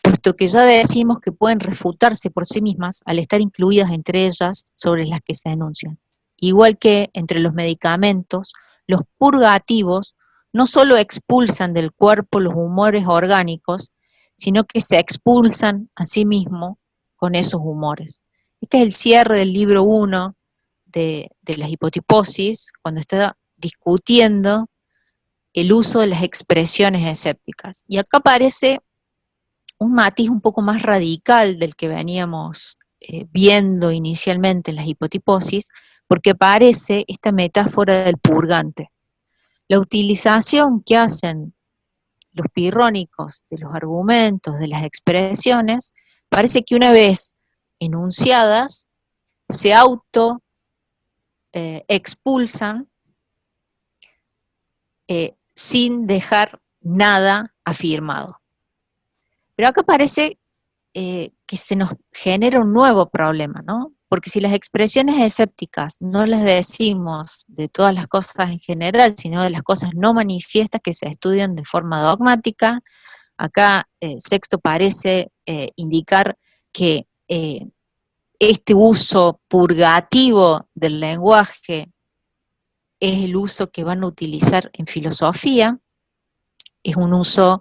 puesto que ya decimos que pueden refutarse por sí mismas al estar incluidas entre ellas sobre las que se enuncian. Igual que entre los medicamentos, los purgativos no solo expulsan del cuerpo los humores orgánicos, sino que se expulsan a sí mismos con esos humores. Este es el cierre del libro 1 de las hipotiposis, cuando está discutiendo el uso de las expresiones escépticas. Y acá aparece un matiz un poco más radical del que veníamos viendo inicialmente en las hipotiposis, porque aparece esta metáfora del purgante. La utilización que hacen los pirrónicos de los argumentos, de las expresiones, parece que una vez enunciadas, se auto expulsan sin dejar nada afirmado. Pero acá parece que se nos genera un nuevo problema, ¿no? Porque si las expresiones escépticas no las decimos de todas las cosas en general, sino de las cosas no manifiestas que se estudian de forma dogmática, acá Sexto parece indicar que este uso purgativo del lenguaje es el uso que van a utilizar en filosofía, es un uso,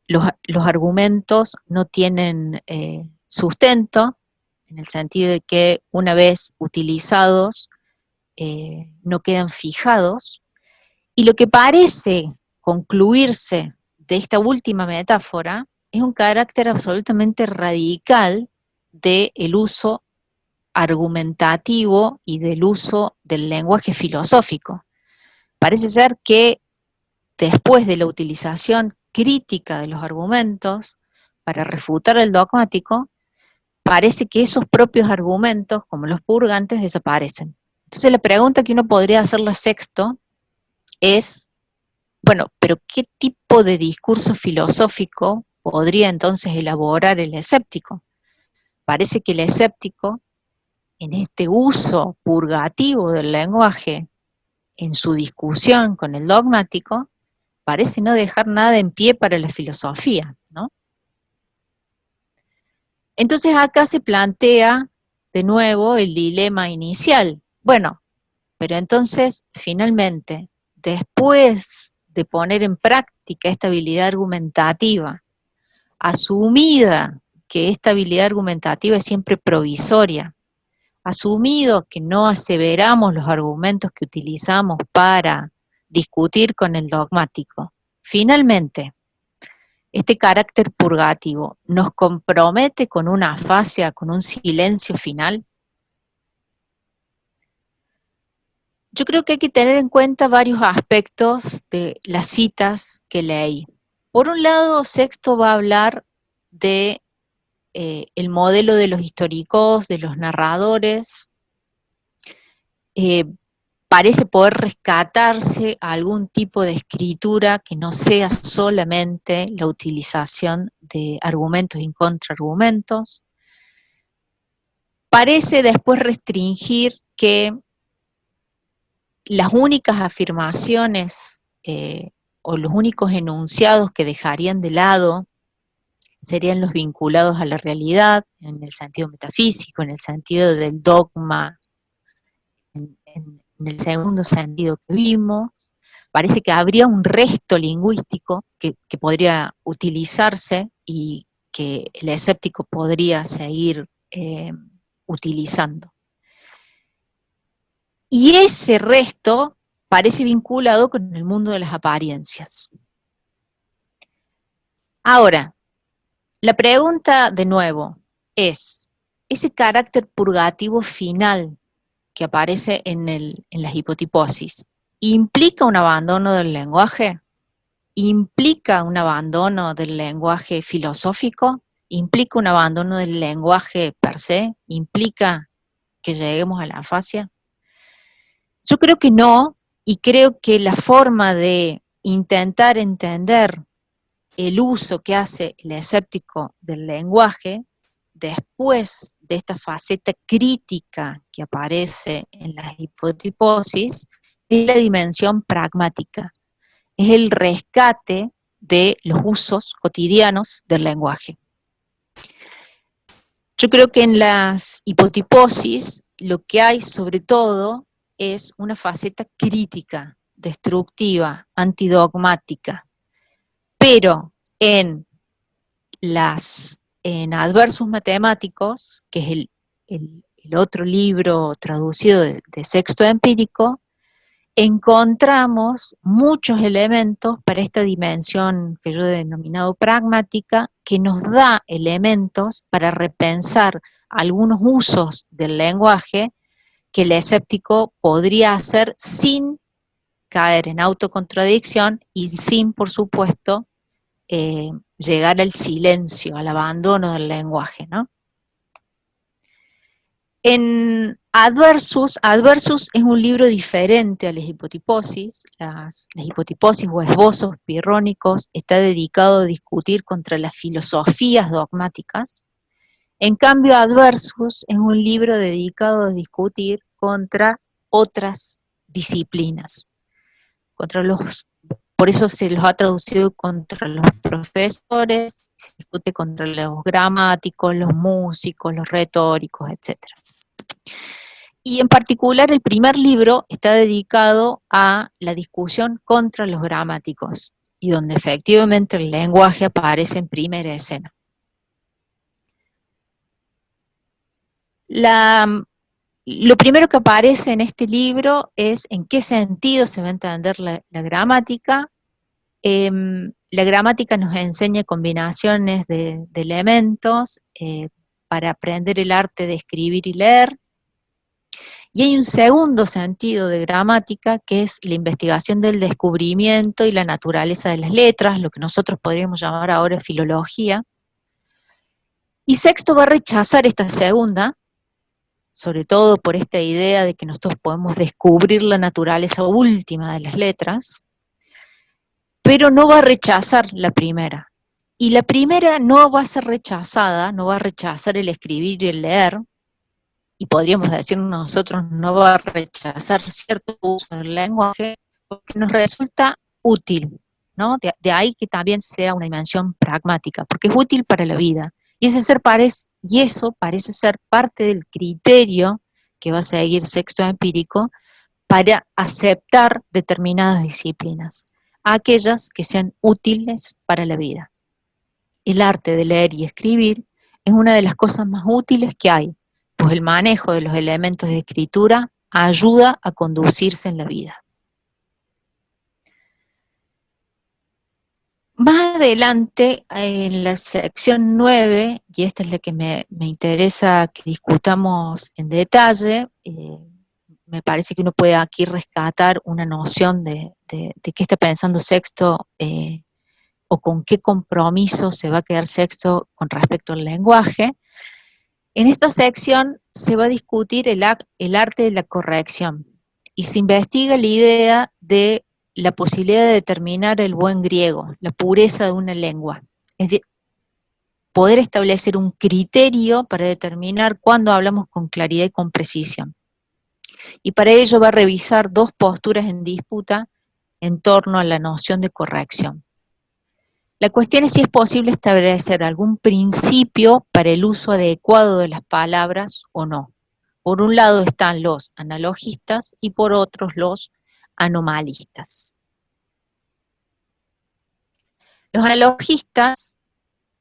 los argumentos no tienen sustento, en el sentido de que una vez utilizados no quedan fijados, y lo que parece concluirse de esta última metáfora es un carácter absolutamente radical del uso argumentativo y del uso del lenguaje filosófico. Parece ser que después de la utilización crítica de los argumentos para refutar el dogmático, parece que esos propios argumentos, como los purgantes, desaparecen. Entonces la pregunta que uno podría hacerle a Sexto es, bueno, pero ¿qué tipo de discurso filosófico podría entonces elaborar el escéptico? Parece que el escéptico, en este uso purgativo del lenguaje, en su discusión con el dogmático, parece no dejar nada en pie para la filosofía, ¿no? Entonces acá se plantea de nuevo el dilema inicial. Bueno, pero entonces, finalmente, después de poner en práctica esta habilidad argumentativa, asumida que esta habilidad argumentativa es siempre provisoria, asumido que no aseveramos los argumentos que utilizamos para discutir con el dogmático, finalmente, este carácter purgativo nos compromete con una afasia, con un silencio final. Yo creo que hay que tener en cuenta varios aspectos de las citas que leí. Por un lado, Sexto va a hablar de el modelo de los históricos, de los narradores. Parece poder rescatarse a algún tipo de escritura que no sea solamente la utilización de argumentos y contraargumentos. Parece después restringir que las únicas afirmaciones o los únicos enunciados que dejarían de lado serían los vinculados a la realidad, en el sentido metafísico, en el sentido del dogma, en el segundo sentido que vimos. Parece que habría un resto lingüístico que podría utilizarse y que el escéptico podría seguir utilizando. Y ese resto parece vinculado con el mundo de las apariencias. Ahora, la pregunta de nuevo es, ese carácter purgativo final que aparece en las hipotiposis, ¿implica un abandono del lenguaje? ¿Implica un abandono del lenguaje filosófico? ¿Implica un abandono del lenguaje per se? ¿Implica que lleguemos a la afasia? Yo creo que no, y creo que la forma de intentar entender el uso que hace el escéptico del lenguaje, después de esta faceta crítica que aparece en las hipotiposis, es la dimensión pragmática, es el rescate de los usos cotidianos del lenguaje. Yo creo que en las hipotiposis lo que hay sobre todo es una faceta crítica, destructiva, antidogmática, pero en Adversus Matemáticos, que es el otro libro traducido de Sexto Empírico, encontramos muchos elementos para esta dimensión que yo he denominado pragmática, que nos da elementos para repensar algunos usos del lenguaje que el escéptico podría hacer sin caer en autocontradicción y sin, por supuesto, llegar al silencio, al abandono del lenguaje, ¿no? En Adversus es un libro diferente a las hipotiposis. Las hipotiposis o esbozos pirrónicos está dedicado a discutir contra las filosofías dogmáticas. En cambio, Adversus es un libro dedicado a discutir contra otras disciplinas, por eso se los ha traducido contra los profesores, se discute contra los gramáticos, los músicos, los retóricos, etc. Y en particular el primer libro está dedicado a la discusión contra los gramáticos, y donde efectivamente el lenguaje aparece en primera escena. Lo primero que aparece en este libro es en qué sentido se va a entender la gramática. La gramática nos enseña combinaciones de elementos para aprender el arte de escribir y leer. Y hay un segundo sentido de gramática, que es la investigación del descubrimiento y la naturaleza de las letras, lo que nosotros podríamos llamar ahora filología. Y Sexto va a rechazar esta segunda, sobre todo por esta idea de que nosotros podemos descubrir la naturaleza última de las letras, pero no va a rechazar la primera. Y la primera no va a ser rechazada, no va a rechazar el escribir y el leer, y podríamos decir nosotros no va a rechazar cierto uso del lenguaje, porque nos resulta útil, ¿no? De ahí que también sea una dimensión pragmática, porque es útil para la vida. Y eso parece ser parte del criterio que va a seguir Sexto Empírico para aceptar determinadas disciplinas, aquellas que sean útiles para la vida. El arte de leer y escribir es una de las cosas más útiles que hay, pues el manejo de los elementos de escritura ayuda a conducirse en la vida. Más adelante, en la sección 9, y esta es la que me interesa que discutamos en detalle, me parece que uno puede aquí rescatar una noción de qué está pensando Sexto, o con qué compromiso se va a quedar Sexto con respecto al lenguaje. En esta sección se va a discutir el arte de la corrección, y se investiga la idea de la posibilidad de determinar el buen griego, la pureza de una lengua. Es decir, poder establecer un criterio para determinar cuándo hablamos con claridad y con precisión. Y para ello va a revisar dos posturas en disputa en torno a la noción de corrección. La cuestión es si es posible establecer algún principio para el uso adecuado de las palabras o no. Por un lado están los analogistas y por otros los anomalistas. Los analogistas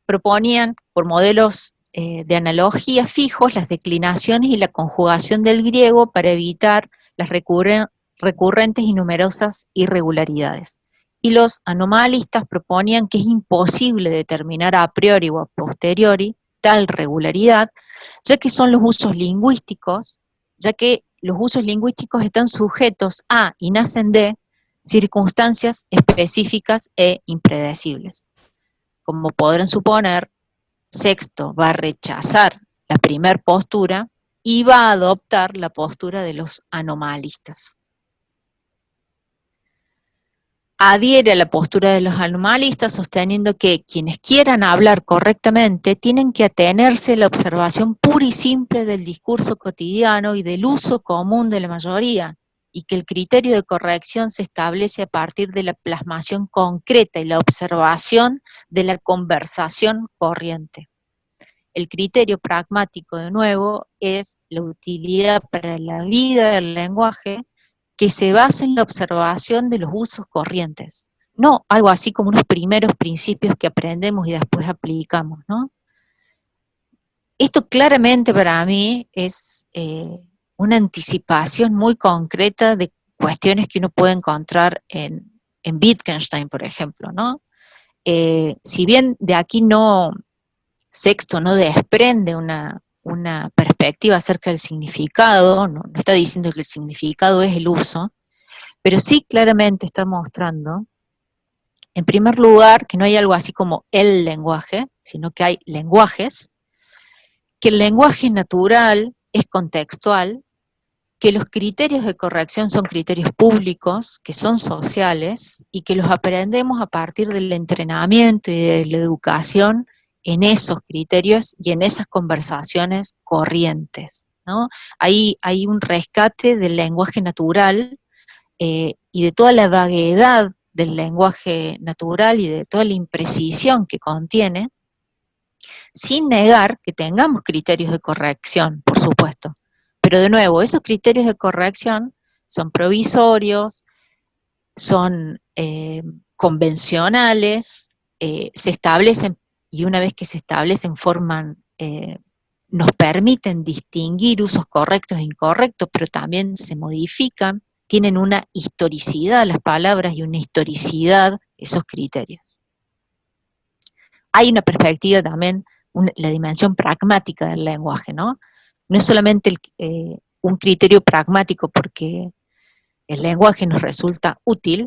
proponían por modelos de analogía fijos las declinaciones y la conjugación del griego para evitar las recurrentes y numerosas irregularidades. Y los anomalistas proponían que es imposible determinar a priori o a posteriori tal regularidad, ya que son los usos lingüísticos, ya que los usos lingüísticos están sujetos a y nacen de circunstancias específicas e impredecibles. Como podrán suponer, Sexto va a rechazar la primera postura y va a adoptar la postura de los anomalistas. Adhiere a la postura de los anomalistas, sosteniendo que quienes quieran hablar correctamente tienen que atenerse a la observación pura y simple del discurso cotidiano y del uso común de la mayoría, y que el criterio de corrección se establece a partir de la plasmación concreta y la observación de la conversación corriente. El criterio pragmático, de nuevo, es la utilidad para la vida del lenguaje que se basa en la observación de los usos corrientes, no algo así como unos primeros principios que aprendemos y después aplicamos, ¿no? Esto claramente para mí es una anticipación muy concreta de cuestiones que uno puede encontrar en Wittgenstein, por ejemplo, ¿no? Si bien de aquí Sexto no desprende una perspectiva acerca del significado, no está diciendo que el significado es el uso, pero sí claramente está mostrando, en primer lugar, que no hay algo así como el lenguaje, sino que hay lenguajes, que el lenguaje natural es contextual, que los criterios de corrección son criterios públicos, que son sociales, y que los aprendemos a partir del entrenamiento y de la educación en esos criterios y en esas conversaciones corrientes, ¿no? Hay un rescate del lenguaje natural y de toda la vaguedad del lenguaje natural y de toda la imprecisión que contiene, sin negar que tengamos criterios de corrección, por supuesto. Pero de nuevo, esos criterios de corrección son provisorios, son convencionales, se establecen, y una vez que se establecen, nos permiten distinguir usos correctos e incorrectos, pero también se modifican, tienen una historicidad las palabras y una historicidad esos criterios. Hay una perspectiva también, la dimensión pragmática del lenguaje, ¿no? No es solamente un criterio pragmático porque el lenguaje nos resulta útil,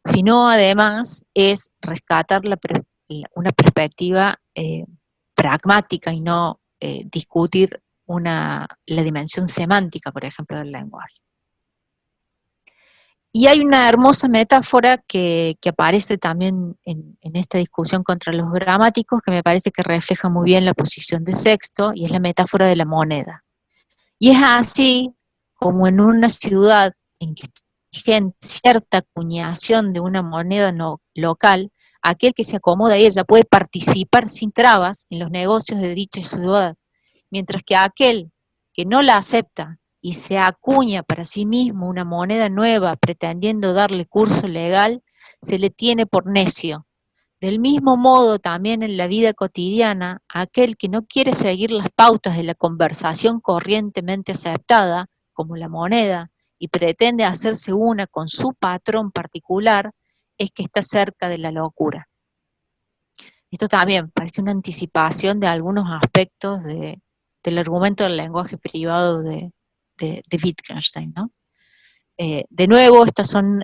sino además es rescatar una perspectiva pragmática y no discutir la dimensión semántica, por ejemplo, del lenguaje. Y hay una hermosa metáfora que aparece también en esta discusión contra los gramáticos, que me parece que refleja muy bien la posición de Sexto, y es la metáfora de la moneda. Y es así como en una ciudad en que hay cierta acuñación de una moneda local, aquel que se acomoda a ella puede participar sin trabas en los negocios de dicha ciudad, mientras que aquel que no la acepta y se acuña para sí mismo una moneda nueva pretendiendo darle curso legal, se le tiene por necio. Del mismo modo, también en la vida cotidiana, aquel que no quiere seguir las pautas de la conversación corrientemente aceptada, como la moneda, y pretende hacerse una con su patrón particular, es que está cerca de la locura. Esto también parece una anticipación de algunos aspectos del argumento del lenguaje privado de Wittgenstein, ¿no? De nuevo, estas son,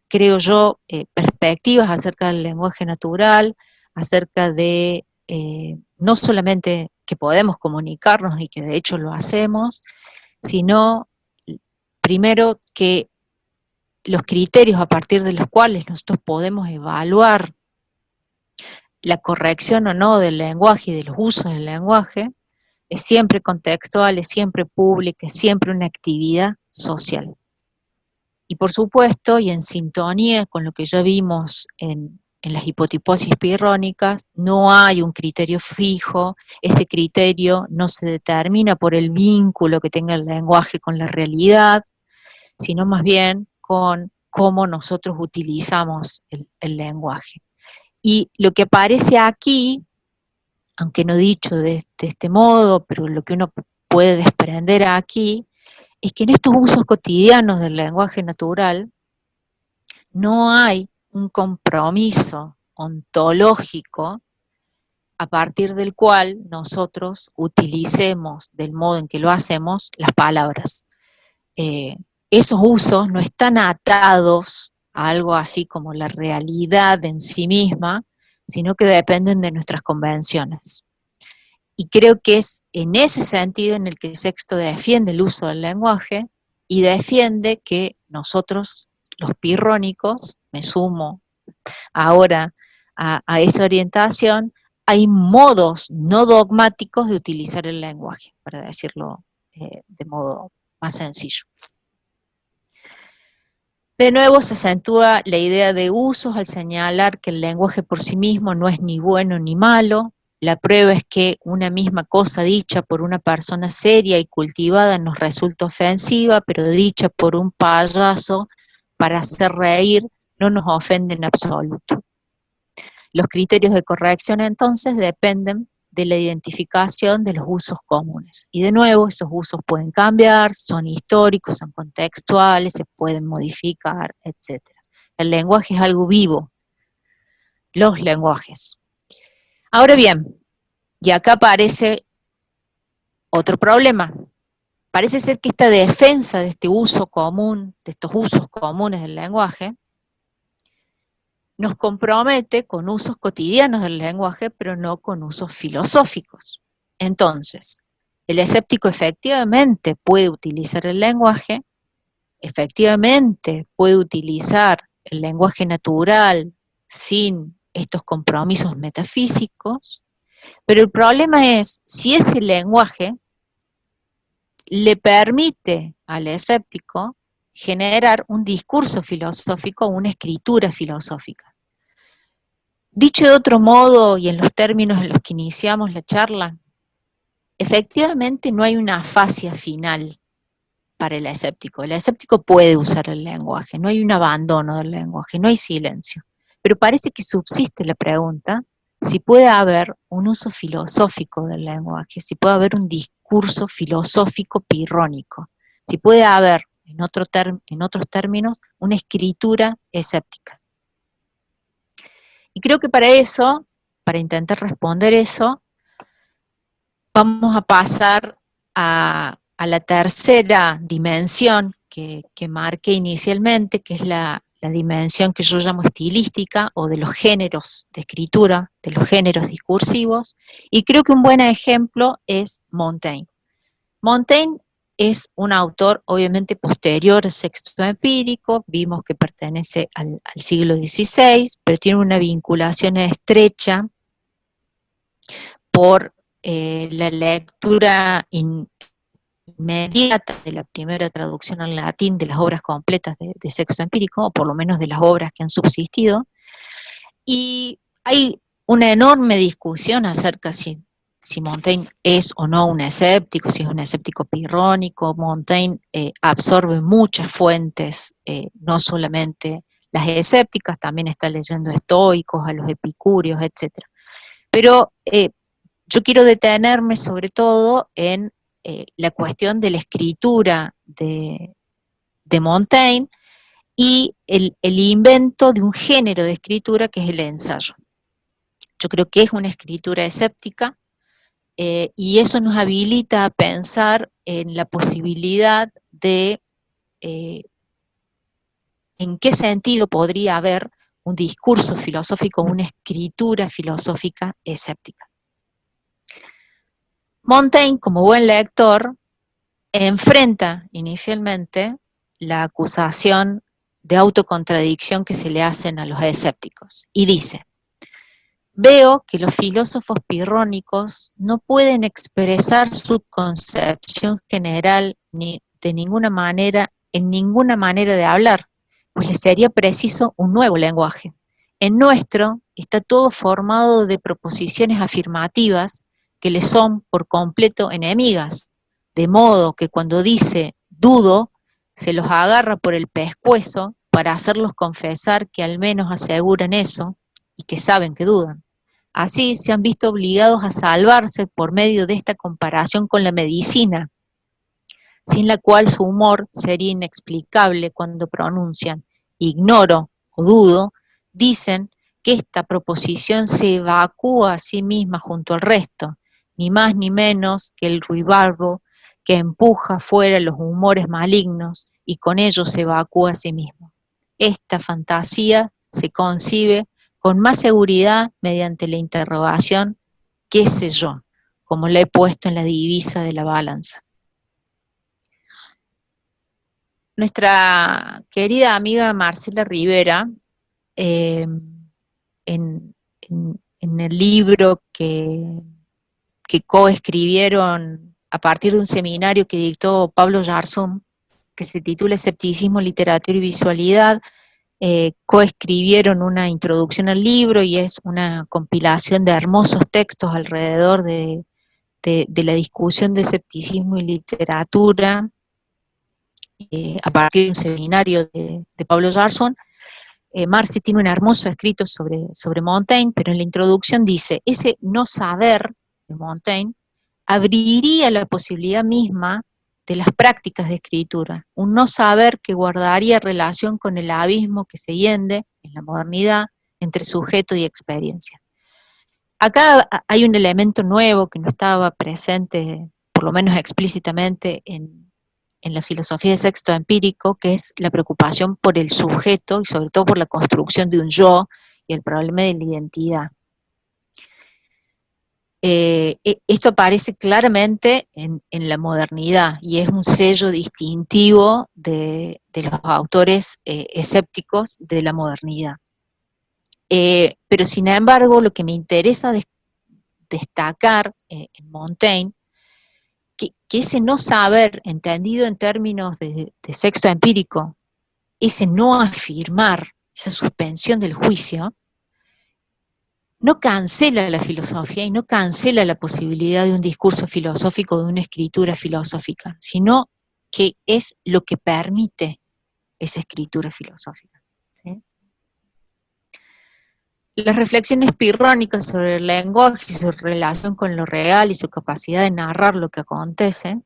creo yo, perspectivas acerca del lenguaje natural, acerca de no solamente que podemos comunicarnos y que de hecho lo hacemos, sino primero que los criterios a partir de los cuales nosotros podemos evaluar la corrección o no del lenguaje y de los usos del lenguaje es siempre contextual, es siempre pública, es siempre una actividad social. Y por supuesto, y en sintonía con lo que ya vimos en las hipotiposis pirrónicas, no hay un criterio fijo, ese criterio no se determina por el vínculo que tenga el lenguaje con la realidad, sino más bien con cómo nosotros utilizamos el lenguaje. Y lo que aparece aquí, aunque no dicho de este modo, pero lo que uno puede desprender aquí, es que en estos usos cotidianos del lenguaje natural no hay un compromiso ontológico a partir del cual nosotros utilicemos del modo en que lo hacemos las palabras. Esos usos no están atados a algo así como la realidad en sí misma, sino que dependen de nuestras convenciones. Y creo que es en ese sentido en el que Sexto defiende el uso del lenguaje y defiende que nosotros, los pirrónicos, me sumo ahora a esa orientación, hay modos no dogmáticos de utilizar el lenguaje, para decirlo de modo más sencillo. De nuevo se acentúa la idea de usos al señalar que el lenguaje por sí mismo no es ni bueno ni malo. La prueba es que una misma cosa dicha por una persona seria y cultivada nos resulta ofensiva, pero dicha por un payaso para hacer reír no nos ofende en absoluto. Los criterios de corrección entonces dependen de la identificación de los usos comunes. Y de nuevo, esos usos pueden cambiar, son históricos, son contextuales, se pueden modificar, etc. El lenguaje es algo vivo, los lenguajes. Ahora bien, y acá aparece otro problema. Parece ser que esta defensa de este uso común, de estos usos comunes del lenguaje, nos compromete con usos cotidianos del lenguaje, pero no con usos filosóficos. Entonces, El escéptico efectivamente puede utilizar el lenguaje, efectivamente puede utilizar el lenguaje natural sin estos compromisos metafísicos, pero el problema es si ese lenguaje le permite al escéptico generar un discurso filosófico, una escritura filosófica. Dicho de otro modo y en los términos en los que iniciamos la charla, efectivamente no hay una afasia final para el escéptico. El escéptico puede usar el lenguaje, no hay un abandono del lenguaje, no hay silencio. Pero parece que subsiste la pregunta si puede haber un uso filosófico del lenguaje, si puede haber un discurso filosófico pirrónico, si puede haber, en otros términos, una escritura escéptica. Y creo que para eso, para intentar responder eso, vamos a pasar a la tercera dimensión que marqué inicialmente, que es la dimensión que yo llamo estilística o de los géneros de escritura, de los géneros discursivos, y creo que un buen ejemplo es Montaigne. Montaigne es un autor obviamente posterior al sexto empírico, vimos que pertenece al siglo XVI, pero tiene una vinculación estrecha por la lectura inmediata de la primera traducción al latín de las obras completas de sexto empírico, o por lo menos de las obras que han subsistido, y hay una enorme discusión acerca si Montaigne es o no un escéptico, si es un escéptico pirrónico. Montaigne absorbe muchas fuentes, no solamente las escépticas, también está leyendo estoicos, a los epicúreos, etc. Pero yo quiero detenerme sobre todo en la cuestión de la escritura de Montaigne y el invento de un género de escritura que es el ensayo. Yo creo que es una escritura escéptica y eso nos habilita a pensar en la posibilidad de en qué sentido podría haber un discurso filosófico, una escritura filosófica escéptica. Montaigne, como buen lector, enfrenta inicialmente la acusación de autocontradicción que se le hacen a los escépticos y dice: veo que los filósofos pirrónicos no pueden expresar su concepción general ni de ninguna manera, en ninguna manera de hablar, pues les sería preciso un nuevo lenguaje. En nuestro está todo formado de proposiciones afirmativas que le son por completo enemigas, de modo que cuando dice dudo, se los agarra por el pescuezo para hacerlos confesar que al menos aseguran eso y que saben que dudan. Así se han visto obligados a salvarse por medio de esta comparación con la medicina, sin la cual su humor sería inexplicable cuando pronuncian ignoro o dudo, dicen que esta proposición se evacúa a sí misma junto al resto, ni más ni menos que el ruibarbo que empuja fuera los humores malignos y con ello se evacúa a sí mismo. Esta fantasía se concibe con más seguridad mediante la interrogación ¿qué sé yo?, como la he puesto en la divisa de la balanza. Nuestra querida amiga Marcela Rivera, en el libro que coescribieron a partir de un seminario que dictó Pablo Yarzún, que se titula Escepticismo, Literatura y Visualidad, coescribieron una introducción al libro y es una compilación de hermosos textos alrededor de la discusión de escepticismo y literatura, a partir de un seminario de Pablo Yarzún. Marci tiene un hermoso escrito sobre Montaigne, pero en la introducción dice, ese no saber de Montaigne abriría la posibilidad misma de las prácticas de escritura, un no saber que guardaría relación con el abismo que se hiende en la modernidad entre sujeto y experiencia. Acá hay un elemento nuevo que no estaba presente, por lo menos explícitamente, en la filosofía de sexto empírico, que es la preocupación por el sujeto y sobre todo por la construcción de un yo y el problema de la identidad. Esto aparece claramente en la modernidad y es un sello distintivo de los autores escépticos de la modernidad. Pero sin embargo, lo que me interesa destacar en Montaigne, que ese no saber, entendido en términos de sexto empírico, ese no afirmar, esa suspensión del juicio, no cancela la filosofía y no cancela la posibilidad de un discurso filosófico, de una escritura filosófica, sino que es lo que permite esa escritura filosófica. ¿Sí? Las reflexiones pirrónicas sobre el lenguaje y su relación con lo real y su capacidad de narrar lo que acontece,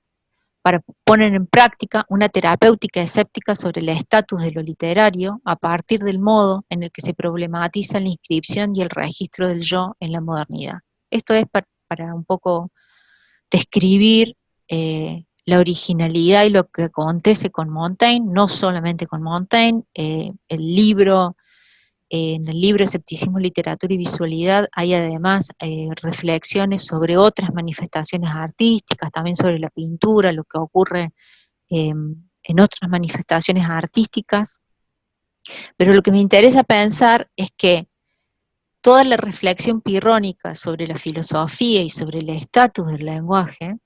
para poner en práctica una terapéutica escéptica sobre el estatus de lo literario a partir del modo en el que se problematiza la inscripción y el registro del yo en la modernidad. Esto es para un poco describir la originalidad y lo que acontece con Montaigne, no solamente con Montaigne. En el libro Escepticismo, Literatura y Visualidad hay además reflexiones sobre otras manifestaciones artísticas, también sobre la pintura, lo que ocurre en otras manifestaciones artísticas. Pero lo que me interesa pensar es que toda la reflexión pirrónica sobre la filosofía y sobre el estatus del lenguaje,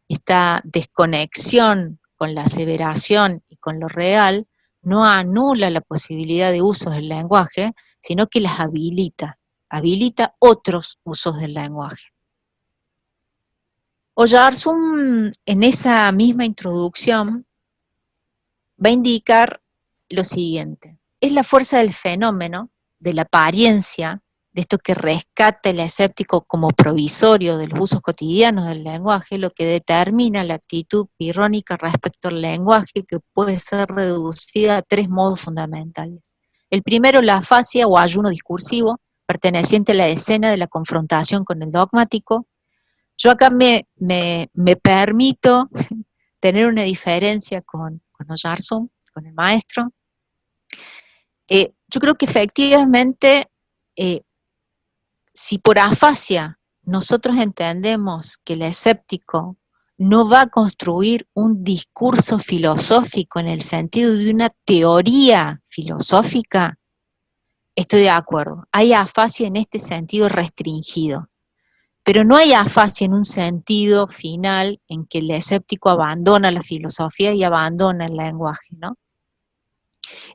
esta desconexión con la aseveración y con lo real, no anula la posibilidad de usos del lenguaje, sino que las habilita otros usos del lenguaje. Oyarzún, en esa misma introducción, va a indicar lo siguiente: es la fuerza del fenómeno, de la apariencia, de esto que rescata el escéptico como provisorio de los usos cotidianos del lenguaje, lo que determina la actitud pirrónica respecto al lenguaje, que puede ser reducida a tres modos fundamentales. El primero, la afasia o ayuno discursivo, perteneciente a la escena de la confrontación con el dogmático. Yo acá me permito tener una diferencia con Oyarzún, con el maestro. Yo creo que efectivamente, si por afasia nosotros entendemos que el escéptico no va a construir un discurso filosófico en el sentido de una teoría filosófica, estoy de acuerdo. Hay afasia en este sentido restringido. Pero no hay afasia en un sentido final en que el escéptico abandona la filosofía y abandona el lenguaje, ¿no?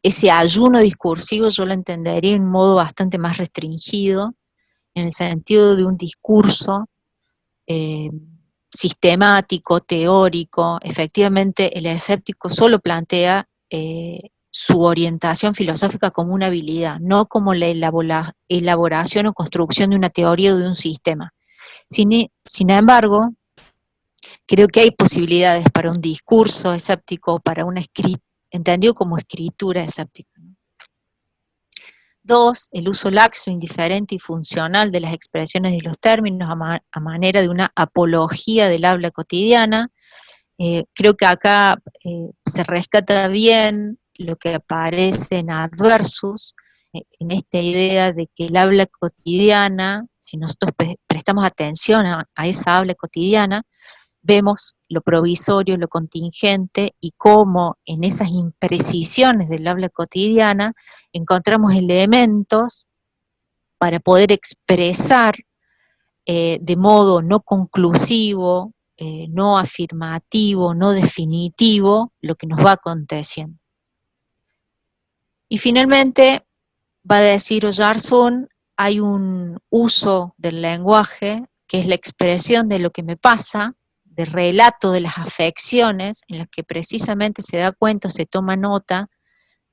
Ese ayuno discursivo yo lo entendería en un modo bastante más restringido, en el sentido de un discurso sistemático, teórico. Efectivamente, el escéptico solo plantea su orientación filosófica como una habilidad, no como la elaboración o construcción de una teoría o de un sistema. Sin embargo, creo que hay posibilidades para un discurso escéptico, para una entendido como escritura escéptica. Dos, el uso laxo, indiferente y funcional de las expresiones y los términos a manera de una apología del habla cotidiana. Creo que acá se rescata bien lo que aparece en Adversus, en esta idea de que el habla cotidiana, si nosotros prestamos atención a esa habla cotidiana, vemos lo provisorio, lo contingente, y cómo en esas imprecisiones del habla cotidiana encontramos elementos para poder expresar de modo no conclusivo, no afirmativo, no definitivo, lo que nos va aconteciendo. Y finalmente, va a decir Oyarzún, hay un uso del lenguaje que es la expresión de lo que me pasa, de relato de las afecciones, en las que precisamente se da cuenta o se toma nota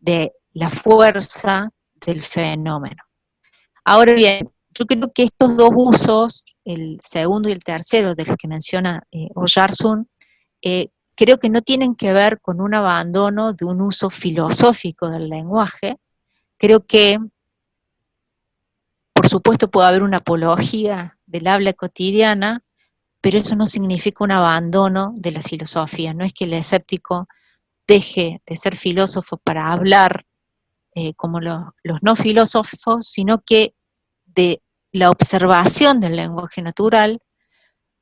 de la fuerza del fenómeno. Ahora bien, yo creo que estos dos usos, el segundo y el tercero de los que menciona Oyarzún, creo que no tienen que ver con un abandono de un uso filosófico del lenguaje. Creo que, por supuesto, puede haber una apología del habla cotidiana, pero eso no significa un abandono de la filosofía. No es que el escéptico deje de ser filósofo para hablar como los no filósofos, sino que de la observación del lenguaje natural,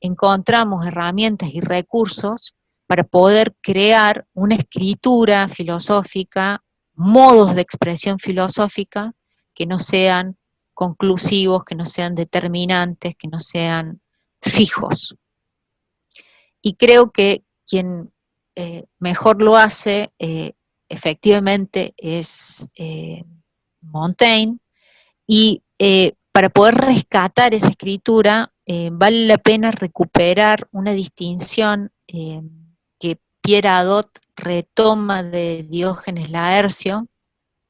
encontramos herramientas y recursos para poder crear una escritura filosófica, modos de expresión filosófica que no sean conclusivos, que no sean determinantes, que no sean fijos. Y creo que quien mejor lo hace, efectivamente, es Montaigne, y para poder rescatar esa escritura, vale la pena recuperar una distinción que Pierre Hadot retoma de Diógenes Laercio,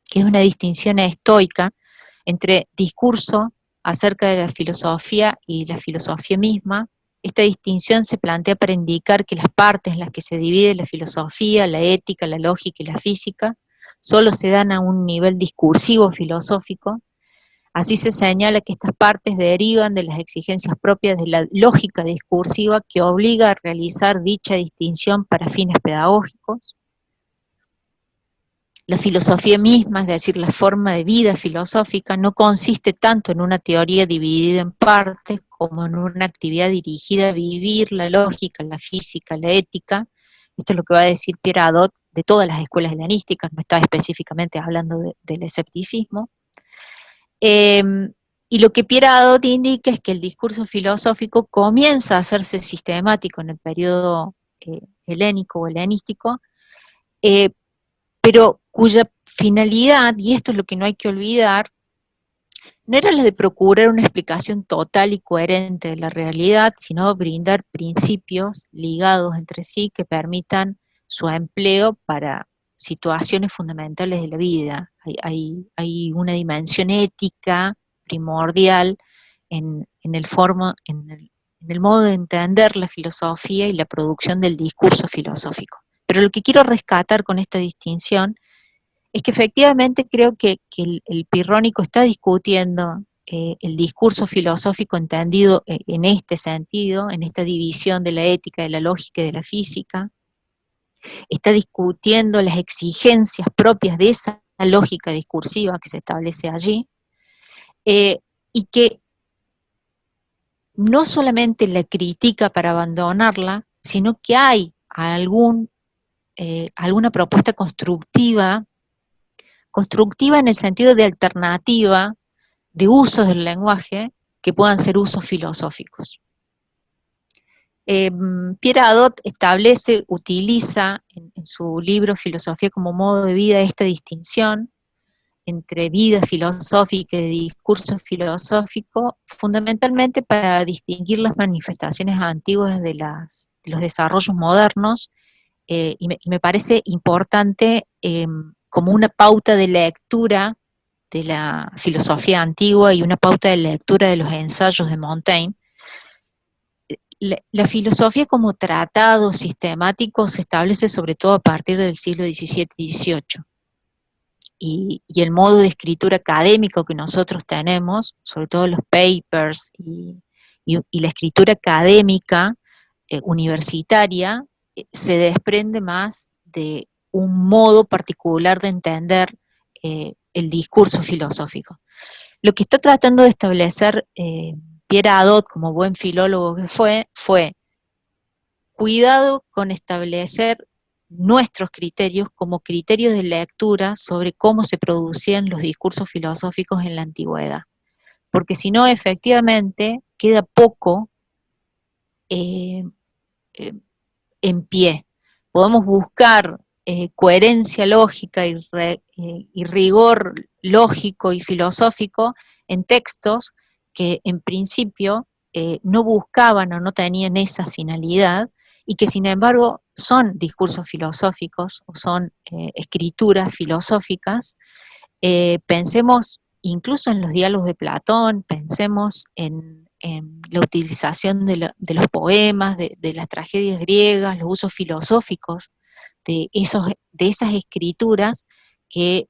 que es una distinción estoica entre discurso acerca de la filosofía y la filosofía misma. Esta distinción se plantea para indicar que las partes en las que se divide la filosofía, la ética, la lógica y la física solo se dan a un nivel discursivo filosófico. Así se señala que estas partes derivan de las exigencias propias de la lógica discursiva que obliga a realizar dicha distinción para fines pedagógicos. La filosofía misma, es decir, la forma de vida filosófica, no consiste tanto en una teoría dividida en partes como en una actividad dirigida a vivir la lógica, la física, la ética. Esto es lo que va a decir Pierre Hadot de todas las escuelas helenísticas, no está específicamente hablando del escepticismo. Y lo que Pierre Hadot indica es que el discurso filosófico comienza a hacerse sistemático en el periodo helénico o helenístico, pero cuya finalidad, y esto es lo que no hay que olvidar, no era la de procurar una explicación total y coherente de la realidad, sino brindar principios ligados entre sí que permitan su empleo para situaciones fundamentales de la vida. Hay una dimensión ética primordial en el modo de entender la filosofía y la producción del discurso filosófico. Pero lo que quiero rescatar con esta distinción es que efectivamente creo que el pirrónico está discutiendo el discurso filosófico entendido en este sentido, en esta división de la ética, de la lógica y de la física, está discutiendo las exigencias propias de esa lógica discursiva que se establece allí, y que no solamente la critica para abandonarla, sino que hay alguna propuesta constructiva en el sentido de alternativa de usos del lenguaje que puedan ser usos filosóficos. Pierre Hadot utiliza en su libro Filosofía como modo de vida esta distinción entre vida filosófica y discurso filosófico, fundamentalmente para distinguir las manifestaciones antiguas de los desarrollos modernos, y me parece importante como una pauta de lectura de la filosofía antigua y una pauta de lectura de los ensayos de Montaigne. La filosofía como tratado sistemático se establece sobre todo a partir del siglo XVII y XVIII. Y el modo de escritura académico que nosotros tenemos, sobre todo los papers y la escritura académica universitaria, se desprende más de un modo particular de entender el discurso filosófico. Lo que está tratando de establecer Pierre Hadot, como buen filólogo que fue cuidado con establecer nuestros criterios como criterios de lectura sobre cómo se producían los discursos filosóficos en la antigüedad. Porque si no, efectivamente, queda poco en pie. Podemos buscar coherencia lógica y rigor lógico y filosófico en textos que en principio no buscaban o no tenían esa finalidad, y que sin embargo son discursos filosóficos o son escrituras filosóficas. Pensemos incluso en los diálogos de Platón, pensemos en la utilización de los poemas, de las tragedias griegas, los usos filosóficos de esas escrituras que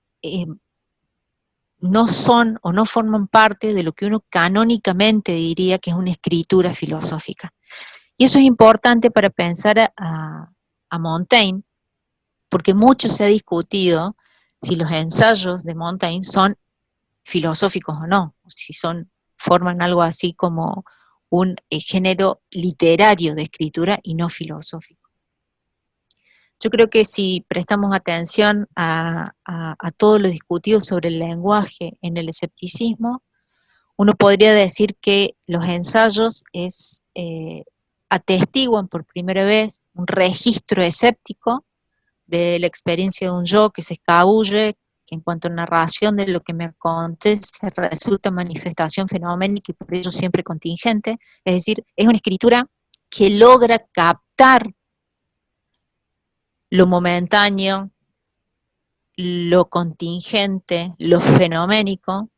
no son o no forman parte de lo que uno canónicamente diría que es una escritura filosófica. Y eso es importante para pensar a Montaigne, porque mucho se ha discutido si los ensayos de Montaigne son filosóficos o no, si son forman algo así como un género literario de escritura y no filosófico. Yo creo que si prestamos atención a todo lo discutido sobre el lenguaje en el escepticismo, uno podría decir que los ensayos atestiguan por primera vez un registro escéptico de la experiencia de un yo que se escabulle, que en cuanto a narración de lo que me acontece resulta manifestación fenoménica y por ello siempre contingente, es decir, es una escritura que logra captar lo momentáneo, lo contingente, lo fenoménico,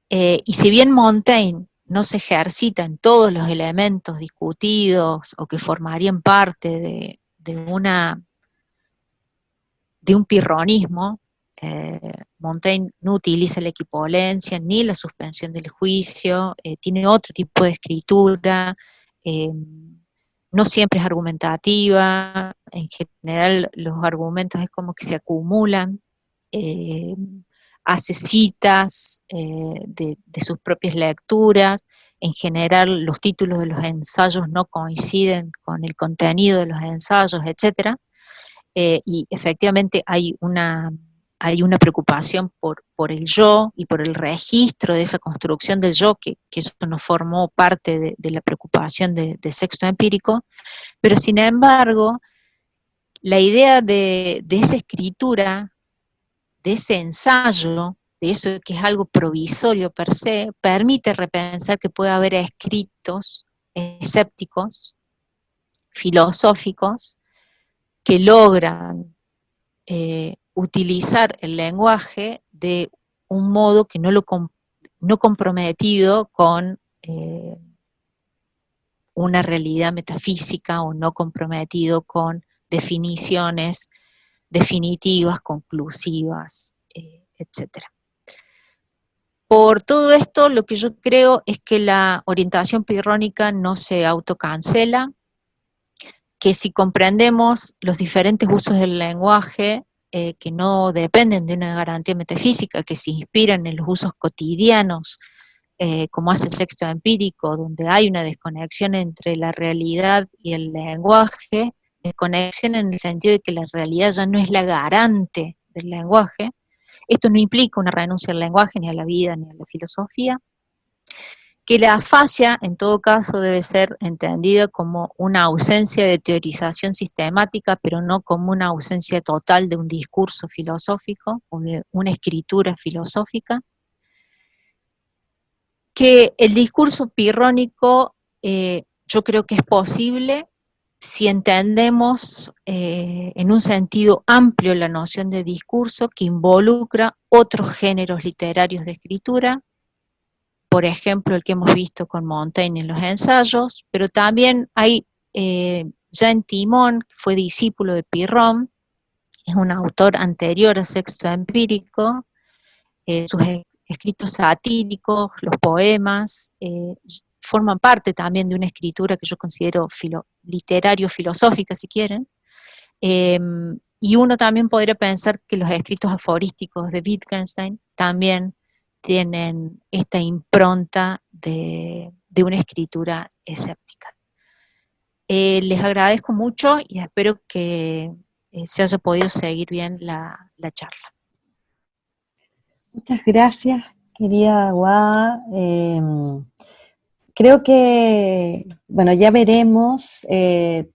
y si bien Montaigne no se ejercita en todos los elementos discutidos o que formarían parte de un pirronismo, Montaigne no utiliza la equivalencia ni la suspensión del juicio, tiene otro tipo de escritura, no siempre es argumentativa, en general los argumentos es como que se acumulan, hace citas de sus propias lecturas, en general los títulos de los ensayos no coinciden con el contenido de los ensayos, etc. Y efectivamente hay una preocupación por el yo y por el registro de esa construcción del yo, que eso no formó parte de la preocupación de Sexto Empírico, pero sin embargo, la idea de esa escritura, de ese ensayo, de eso que es algo provisorio per se, permite repensar que puede haber escritos escépticos, filosóficos, que logran utilizar el lenguaje de un modo que no comprometido con una realidad metafísica o no comprometido con definiciones definitivas, conclusivas, etc. Por todo esto, lo que yo creo es que la orientación pirrónica no se autocancela, que si comprendemos los diferentes usos del lenguaje, que no dependen de una garantía metafísica, que se inspiran en los usos cotidianos, como hace Sexto Empírico, donde hay una desconexión entre la realidad y el lenguaje, desconexión en el sentido de que la realidad ya no es la garante del lenguaje. Esto no implica una renuncia al lenguaje, ni a la vida, ni a la filosofía, que la afasia, en todo caso, debe ser entendida como una ausencia de teorización sistemática, pero no como una ausencia total de un discurso filosófico o de una escritura filosófica, que el discurso pirrónico yo creo que es posible si entendemos en un sentido amplio la noción de discurso que involucra otros géneros literarios de escritura, por ejemplo, el que hemos visto con Montaigne en los ensayos, pero también hay Jean Timon, que fue discípulo de Pirron, es un autor anterior a Sexto Empírico, sus escritos satíricos, los poemas, forman parte también de una escritura que yo considero literario-filosófica, si quieren, y uno también podría pensar que los escritos aforísticos de Wittgenstein también tienen esta impronta de una escritura escéptica. Les agradezco mucho y espero que se haya podido seguir bien la charla. Muchas gracias, querida Guada. Creo que, bueno, ya veremos.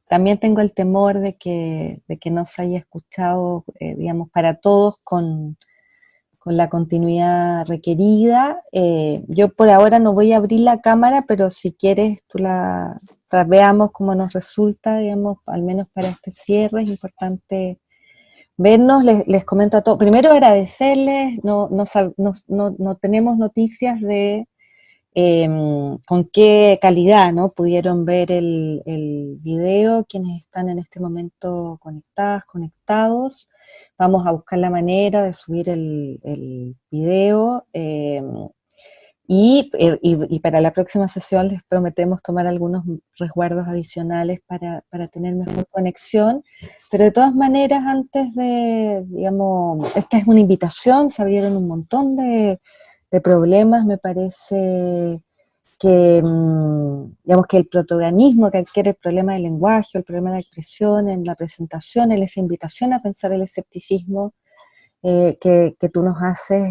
También tengo el temor de que no se haya escuchado, digamos, para todos con la continuidad requerida. Yo por ahora no voy a abrir la cámara, pero si quieres veamos cómo nos resulta, digamos, al menos para este cierre. Es importante vernos. Les comento a todos, primero agradecerles, no tenemos noticias de con qué calidad, ¿no? Pudieron ver el video, quienes están en este momento conectados. Vamos a buscar la manera de subir el video y para la próxima sesión les prometemos tomar algunos resguardos adicionales para tener mejor conexión, pero de todas maneras, antes de, digamos, esta es una invitación, se abrieron un montón de de problemas, me parece que, digamos, que el protagonismo que adquiere el problema del lenguaje, el problema de la expresión, en la presentación, en esa invitación a pensar el escepticismo que tú nos haces,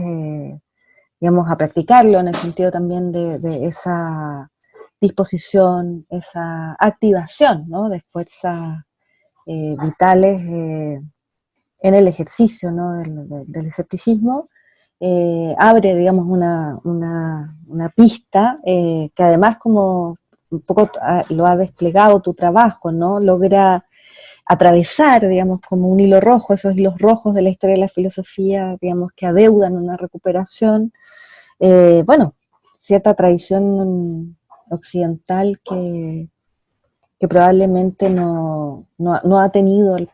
digamos, a practicarlo en el sentido también de esa disposición, esa activación, ¿no?, de fuerzas vitales en el ejercicio, ¿no?, del escepticismo, abre, digamos, una pista que además, como un poco lo ha desplegado tu trabajo, ¿no?, logra atravesar, digamos, como un hilo rojo, esos hilos rojos de la historia de la filosofía, digamos, que adeudan una recuperación, bueno, cierta tradición occidental que probablemente no ha tenido el,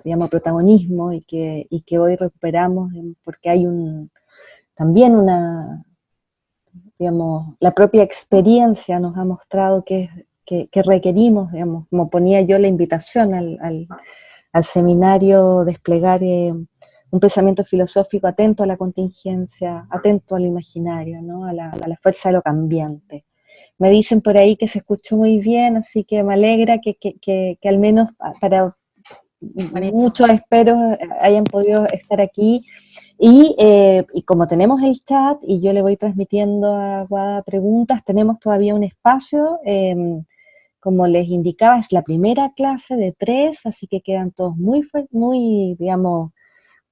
digamos, protagonismo y que hoy recuperamos, porque hay también digamos, la propia experiencia nos ha mostrado que requerimos, digamos, como ponía yo la invitación al seminario, desplegar un pensamiento filosófico atento a la contingencia, atento al imaginario, ¿no?, a la fuerza de lo cambiante. Me dicen por ahí que se escuchó muy bien, así que me alegra que al menos para Buenísimo. muchos espero hayan podido estar aquí. Y como tenemos el chat y yo le voy transmitiendo a Guada preguntas, tenemos todavía un espacio. Como les indicaba, es la primera clase de 3, así que quedan todos muy, digamos,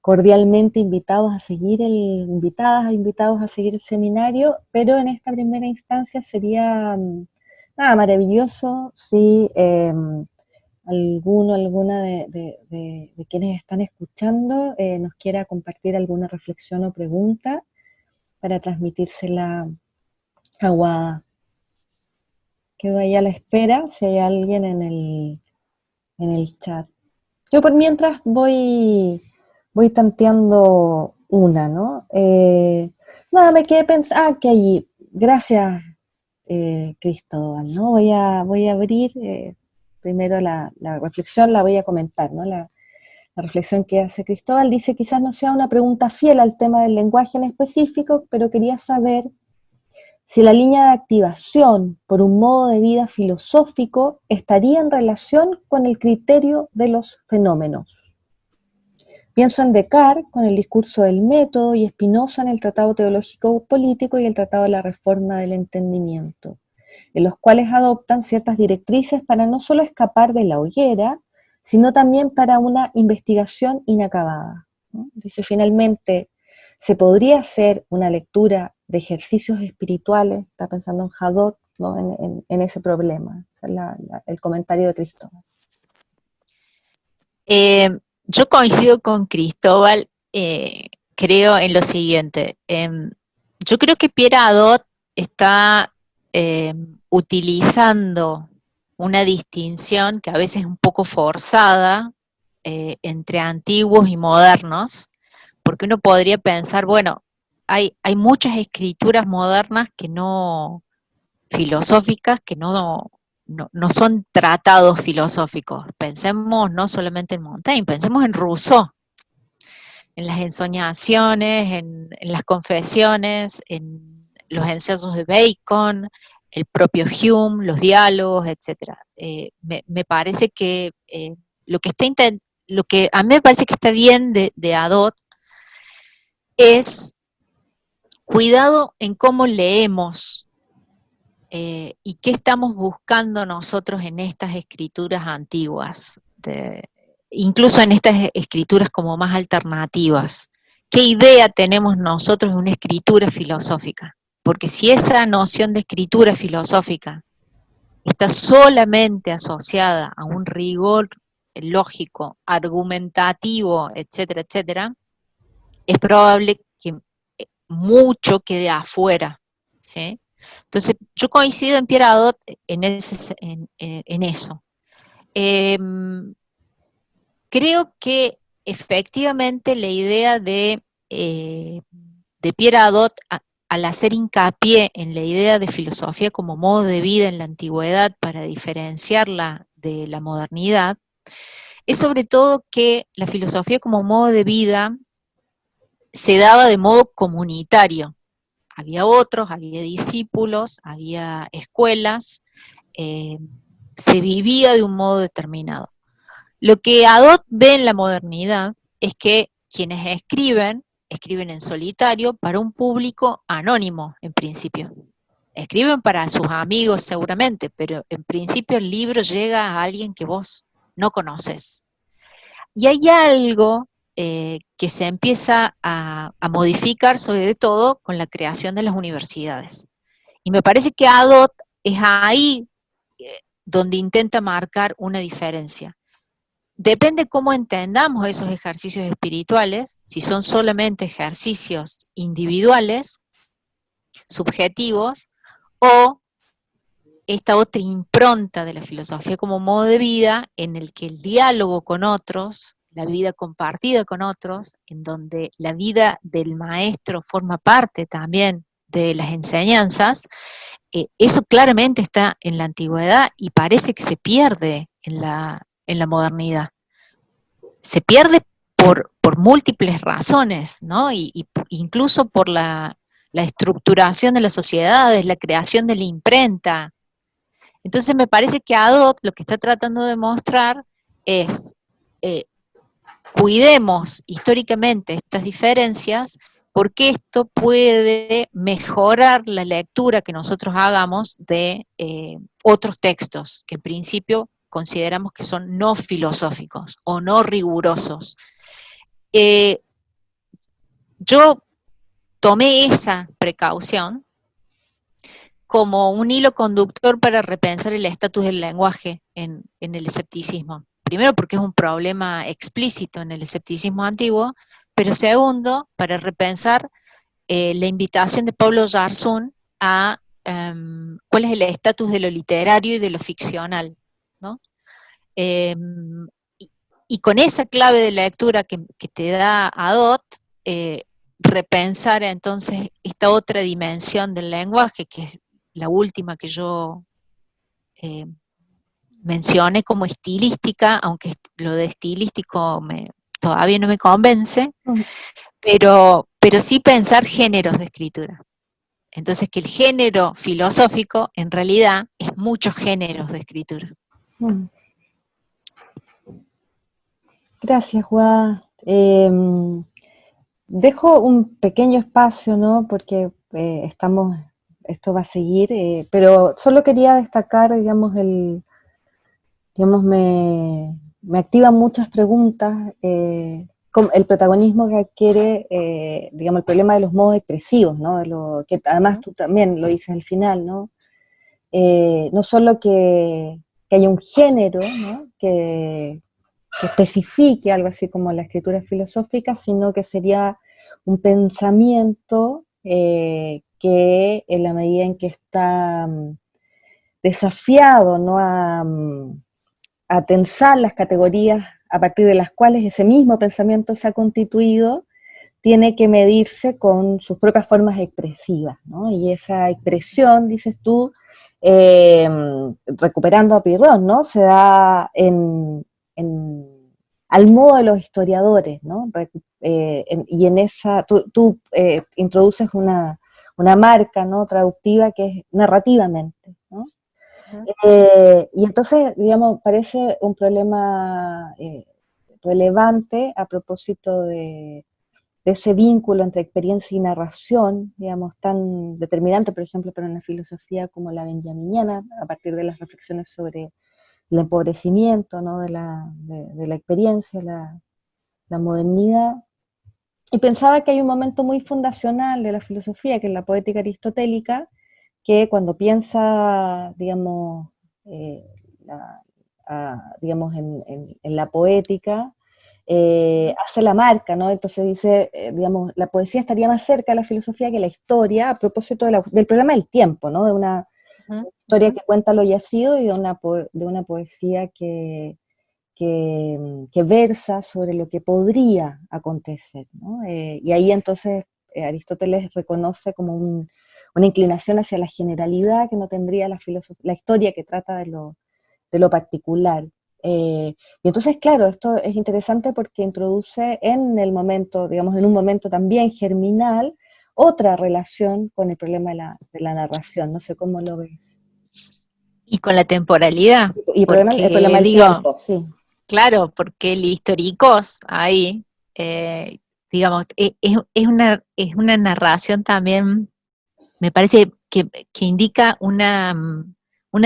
cordialmente invitados a seguir invitados a seguir el seminario, pero en esta primera instancia sería nada maravilloso si alguna de quienes están escuchando nos quiera compartir alguna reflexión o pregunta para transmitírsela a Guada. Quedo ahí a la espera si hay alguien en el chat. Yo por mientras voy tanteando una, ¿no? Nada, me quedé pensando, que allí, gracias Cristóbal, ¿no? Voy a abrir primero la reflexión, la voy a comentar, ¿no? La reflexión que hace Cristóbal dice: quizás no sea una pregunta fiel al tema del lenguaje en específico, pero quería saber si la línea de activación por un modo de vida filosófico estaría en relación con el criterio de los fenómenos. Pienso en Descartes con el discurso del método y Spinoza en el Tratado Teológico Político y el Tratado de la Reforma del Entendimiento, en los cuales adoptan ciertas directrices para no solo escapar de la hoguera, sino también para una investigación inacabada, ¿no? Dice, finalmente, se podría hacer una lectura de ejercicios espirituales, está pensando en Hadot, ¿no?, en ese problema. Es el comentario de Cristóbal. Yo coincido con Cristóbal, creo en lo siguiente. Yo creo que Pierre Hadot está utilizando una distinción que a veces es un poco forzada entre antiguos y modernos, porque uno podría pensar, bueno, hay muchas escrituras modernas que no, filosóficas, que no son tratados filosóficos. Pensemos no solamente en Montaigne, pensemos en Rousseau, en las ensoñaciones, en las confesiones, en los ensayos de Bacon, el propio Hume, los diálogos, etc. Me parece que lo que a mí me parece que está bien de Hadot es cuidado en cómo leemos y qué estamos buscando nosotros en estas escrituras antiguas, incluso en estas escrituras como más alternativas. ¿Qué idea tenemos nosotros de una escritura filosófica? Porque si esa noción de escritura filosófica está solamente asociada a un rigor lógico, argumentativo, etcétera, etcétera, es probable que mucho quede afuera, ¿sí? Entonces, yo coincido en Pierre Hadot en eso. Creo que efectivamente la idea de Pierre Hadot, al hacer hincapié en la idea de filosofía como modo de vida en la antigüedad para diferenciarla de la modernidad, es sobre todo que la filosofía como modo de vida se daba de modo comunitario. había otros, había discípulos, había escuelas, se vivía de un modo determinado. Lo que Adot ve en la modernidad es que quienes escriben en solitario para un público anónimo, en principio. Escriben para sus amigos seguramente, pero en principio el libro llega a alguien que vos no conoces. Y hay algo que se empieza a modificar, sobre todo con la creación de las universidades. Y me parece que Adot es ahí donde intenta marcar una diferencia. Depende cómo entendamos esos ejercicios espirituales, si son solamente ejercicios individuales, subjetivos, o esta otra impronta de la filosofía como modo de vida en el que el diálogo con otros, la vida compartida con otros, en donde la vida del maestro forma parte también de las enseñanzas, eso claramente está en la antigüedad y parece que se pierde en la modernidad. Se pierde por múltiples razones, ¿no? Y incluso por la estructuración de las sociedades, la creación de la imprenta. Entonces me parece que Adot lo que está tratando de mostrar es, cuidemos históricamente estas diferencias, porque esto puede mejorar la lectura que nosotros hagamos de otros textos, que en principio consideramos que son no filosóficos o no rigurosos. Yo tomé esa precaución como un hilo conductor para repensar el estatus del lenguaje en el escepticismo. Primero porque es un problema explícito en el escepticismo antiguo, pero segundo, para repensar la invitación de Pablo Jarzún a cuál es el estatus de lo literario y de lo ficcional, ¿no? Y con esa clave de lectura que te da Adot, repensar entonces esta otra dimensión del lenguaje, que es la última que yo mencioné como estilística, aunque lo de estilístico todavía no me convence, pero sí pensar géneros de escritura. Entonces que el género filosófico en realidad es muchos géneros de escritura. Gracias, Juan. Dejo un pequeño espacio, ¿no? Porque esto va a seguir, pero solo quería destacar, digamos, me activan muchas preguntas, el protagonismo que adquiere, digamos, el problema de los modos expresivos, ¿no? Que además tú también lo dices al final, ¿no? No solo que haya un género, ¿no? que especifique algo así como la escritura filosófica, sino que sería un pensamiento que en la medida en que está desafiado, ¿no? A tensar las categorías a partir de las cuales ese mismo pensamiento se ha constituido, tiene que medirse con sus propias formas expresivas, ¿no? Y esa expresión, dices tú, recuperando a Pirrón, ¿no? Se da al modo de los historiadores, ¿no? Y en esa, tú introduces una marca, ¿no? Traductiva que es narrativamente, ¿no? Y entonces, digamos, parece un problema relevante a propósito de ese vínculo entre experiencia y narración, digamos, tan determinante, por ejemplo, para una filosofía como la benjaminiana, a partir de las reflexiones sobre el empobrecimiento, ¿no? de la experiencia, la modernidad. Y pensaba que hay un momento muy fundacional de la filosofía, que es la poética aristotélica, que cuando piensa, digamos, digamos en la poética, hace la marca, ¿no? Entonces dice, digamos, la poesía estaría más cerca de la filosofía que la historia, a propósito del problema del tiempo, ¿no? De una historia que cuenta lo yacido y de una poesía que versa sobre lo que podría acontecer, ¿no? Y ahí entonces Aristóteles reconoce como una inclinación hacia la generalidad que no tendría la historia que trata de lo particular. Y entonces, claro, esto es interesante porque introduce en el momento, digamos, en un momento también germinal, otra relación con el problema de la narración. No sé cómo lo ves. Y con la temporalidad, Y el problema del tiempo, sí. Claro, porque el históricos ahí, digamos, es una narración también, me parece que indica una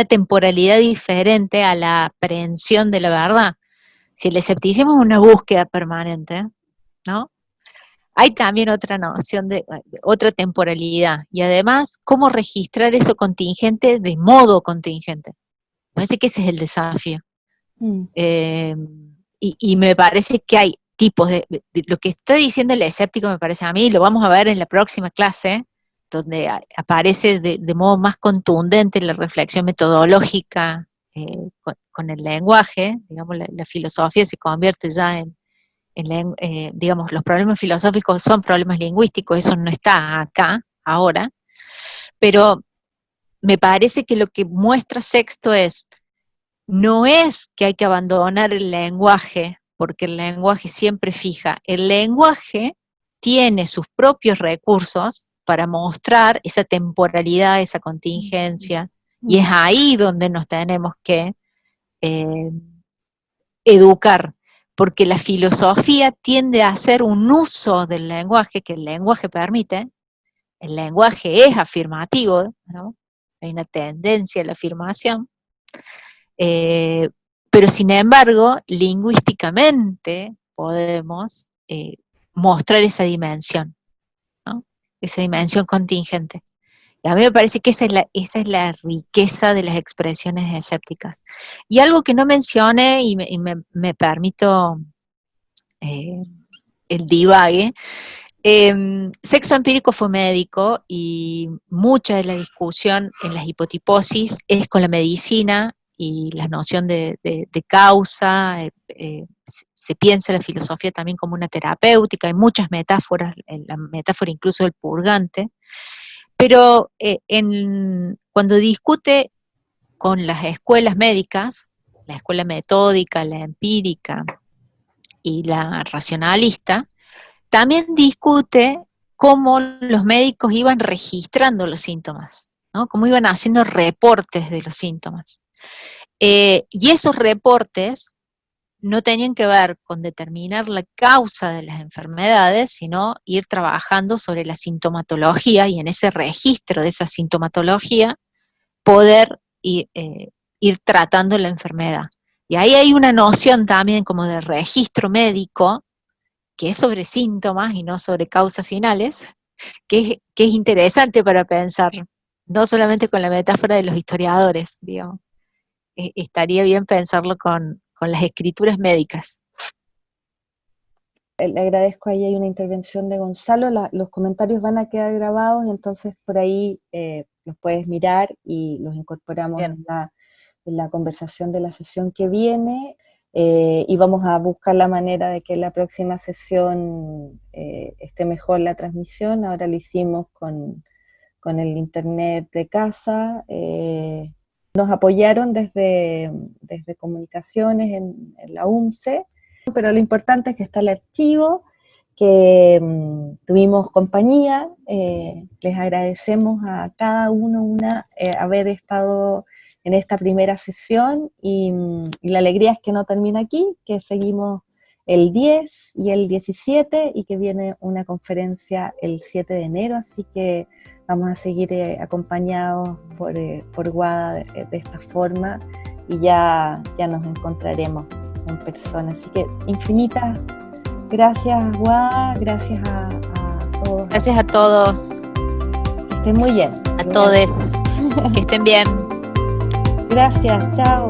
temporalidad diferente a la aprehensión de la verdad. Si el escepticismo es una búsqueda permanente, ¿no? Hay también otra noción de otra temporalidad, y además, cómo registrar eso contingente de modo contingente. Me parece que ese es el desafío. Y me parece que hay tipos de lo que está diciendo el escéptico, me parece a mí, lo vamos a ver en la próxima clase, donde aparece de modo más contundente la reflexión metodológica con el lenguaje. Digamos, la filosofía se convierte ya digamos, los problemas filosóficos son problemas lingüísticos, eso no está acá, ahora, pero me parece que lo que muestra Sexto no es que hay que abandonar el lenguaje, porque el lenguaje siempre fija. El lenguaje tiene sus propios recursos para mostrar esa temporalidad, esa contingencia, y es ahí donde nos tenemos que educar, porque la filosofía tiende a hacer un uso del lenguaje que el lenguaje permite. El lenguaje es afirmativo, ¿no? Hay una tendencia a la afirmación, pero sin embargo, lingüísticamente podemos mostrar esa dimensión, ¿no? Esa dimensión contingente. Y a mí me parece que esa es la riqueza de las expresiones escépticas. Y algo que no mencioné, y me permito el divague, Sexto Empírico fue médico, y mucha de la discusión en las hipotiposis es con la medicina y la noción de causa. Se piensa la filosofía también como una terapéutica, hay muchas metáforas, la metáfora incluso del purgante, pero cuando discute con las escuelas médicas, la escuela metódica, la empírica y la racionalista, también discute cómo los médicos iban registrando los síntomas, ¿no? Cómo iban haciendo reportes de los síntomas. Y esos reportes no tenían que ver con determinar la causa de las enfermedades, sino ir trabajando sobre la sintomatología, y en ese registro de esa sintomatología poder ir tratando la enfermedad. Y ahí hay una noción también como de registro médico, que es sobre síntomas y no sobre causas finales, que es interesante para pensar, no solamente con la metáfora de los historiadores, digamos. Estaría bien pensarlo con las escrituras médicas. Le agradezco, ahí hay una intervención de Gonzalo, los comentarios van a quedar grabados, entonces por ahí los puedes mirar y los incorporamos en la conversación de la sesión que viene, y vamos a buscar la manera de que la próxima sesión esté mejor la transmisión. Ahora lo hicimos con el internet de casa. Nos apoyaron desde comunicaciones en la UMCE, pero lo importante es que está el archivo, que tuvimos compañía. Les agradecemos a cada uno haber estado en esta primera sesión, y la alegría es que no termina aquí, que seguimos el 10 y el 17, y que viene una conferencia el 7 de enero, así que vamos a seguir acompañados por Guada de esta forma, y ya nos encontraremos en persona. Así que infinitas gracias, Guada, gracias a todos. Gracias a todos. Que estén muy bien. A todos. Que estén bien. Gracias, chao.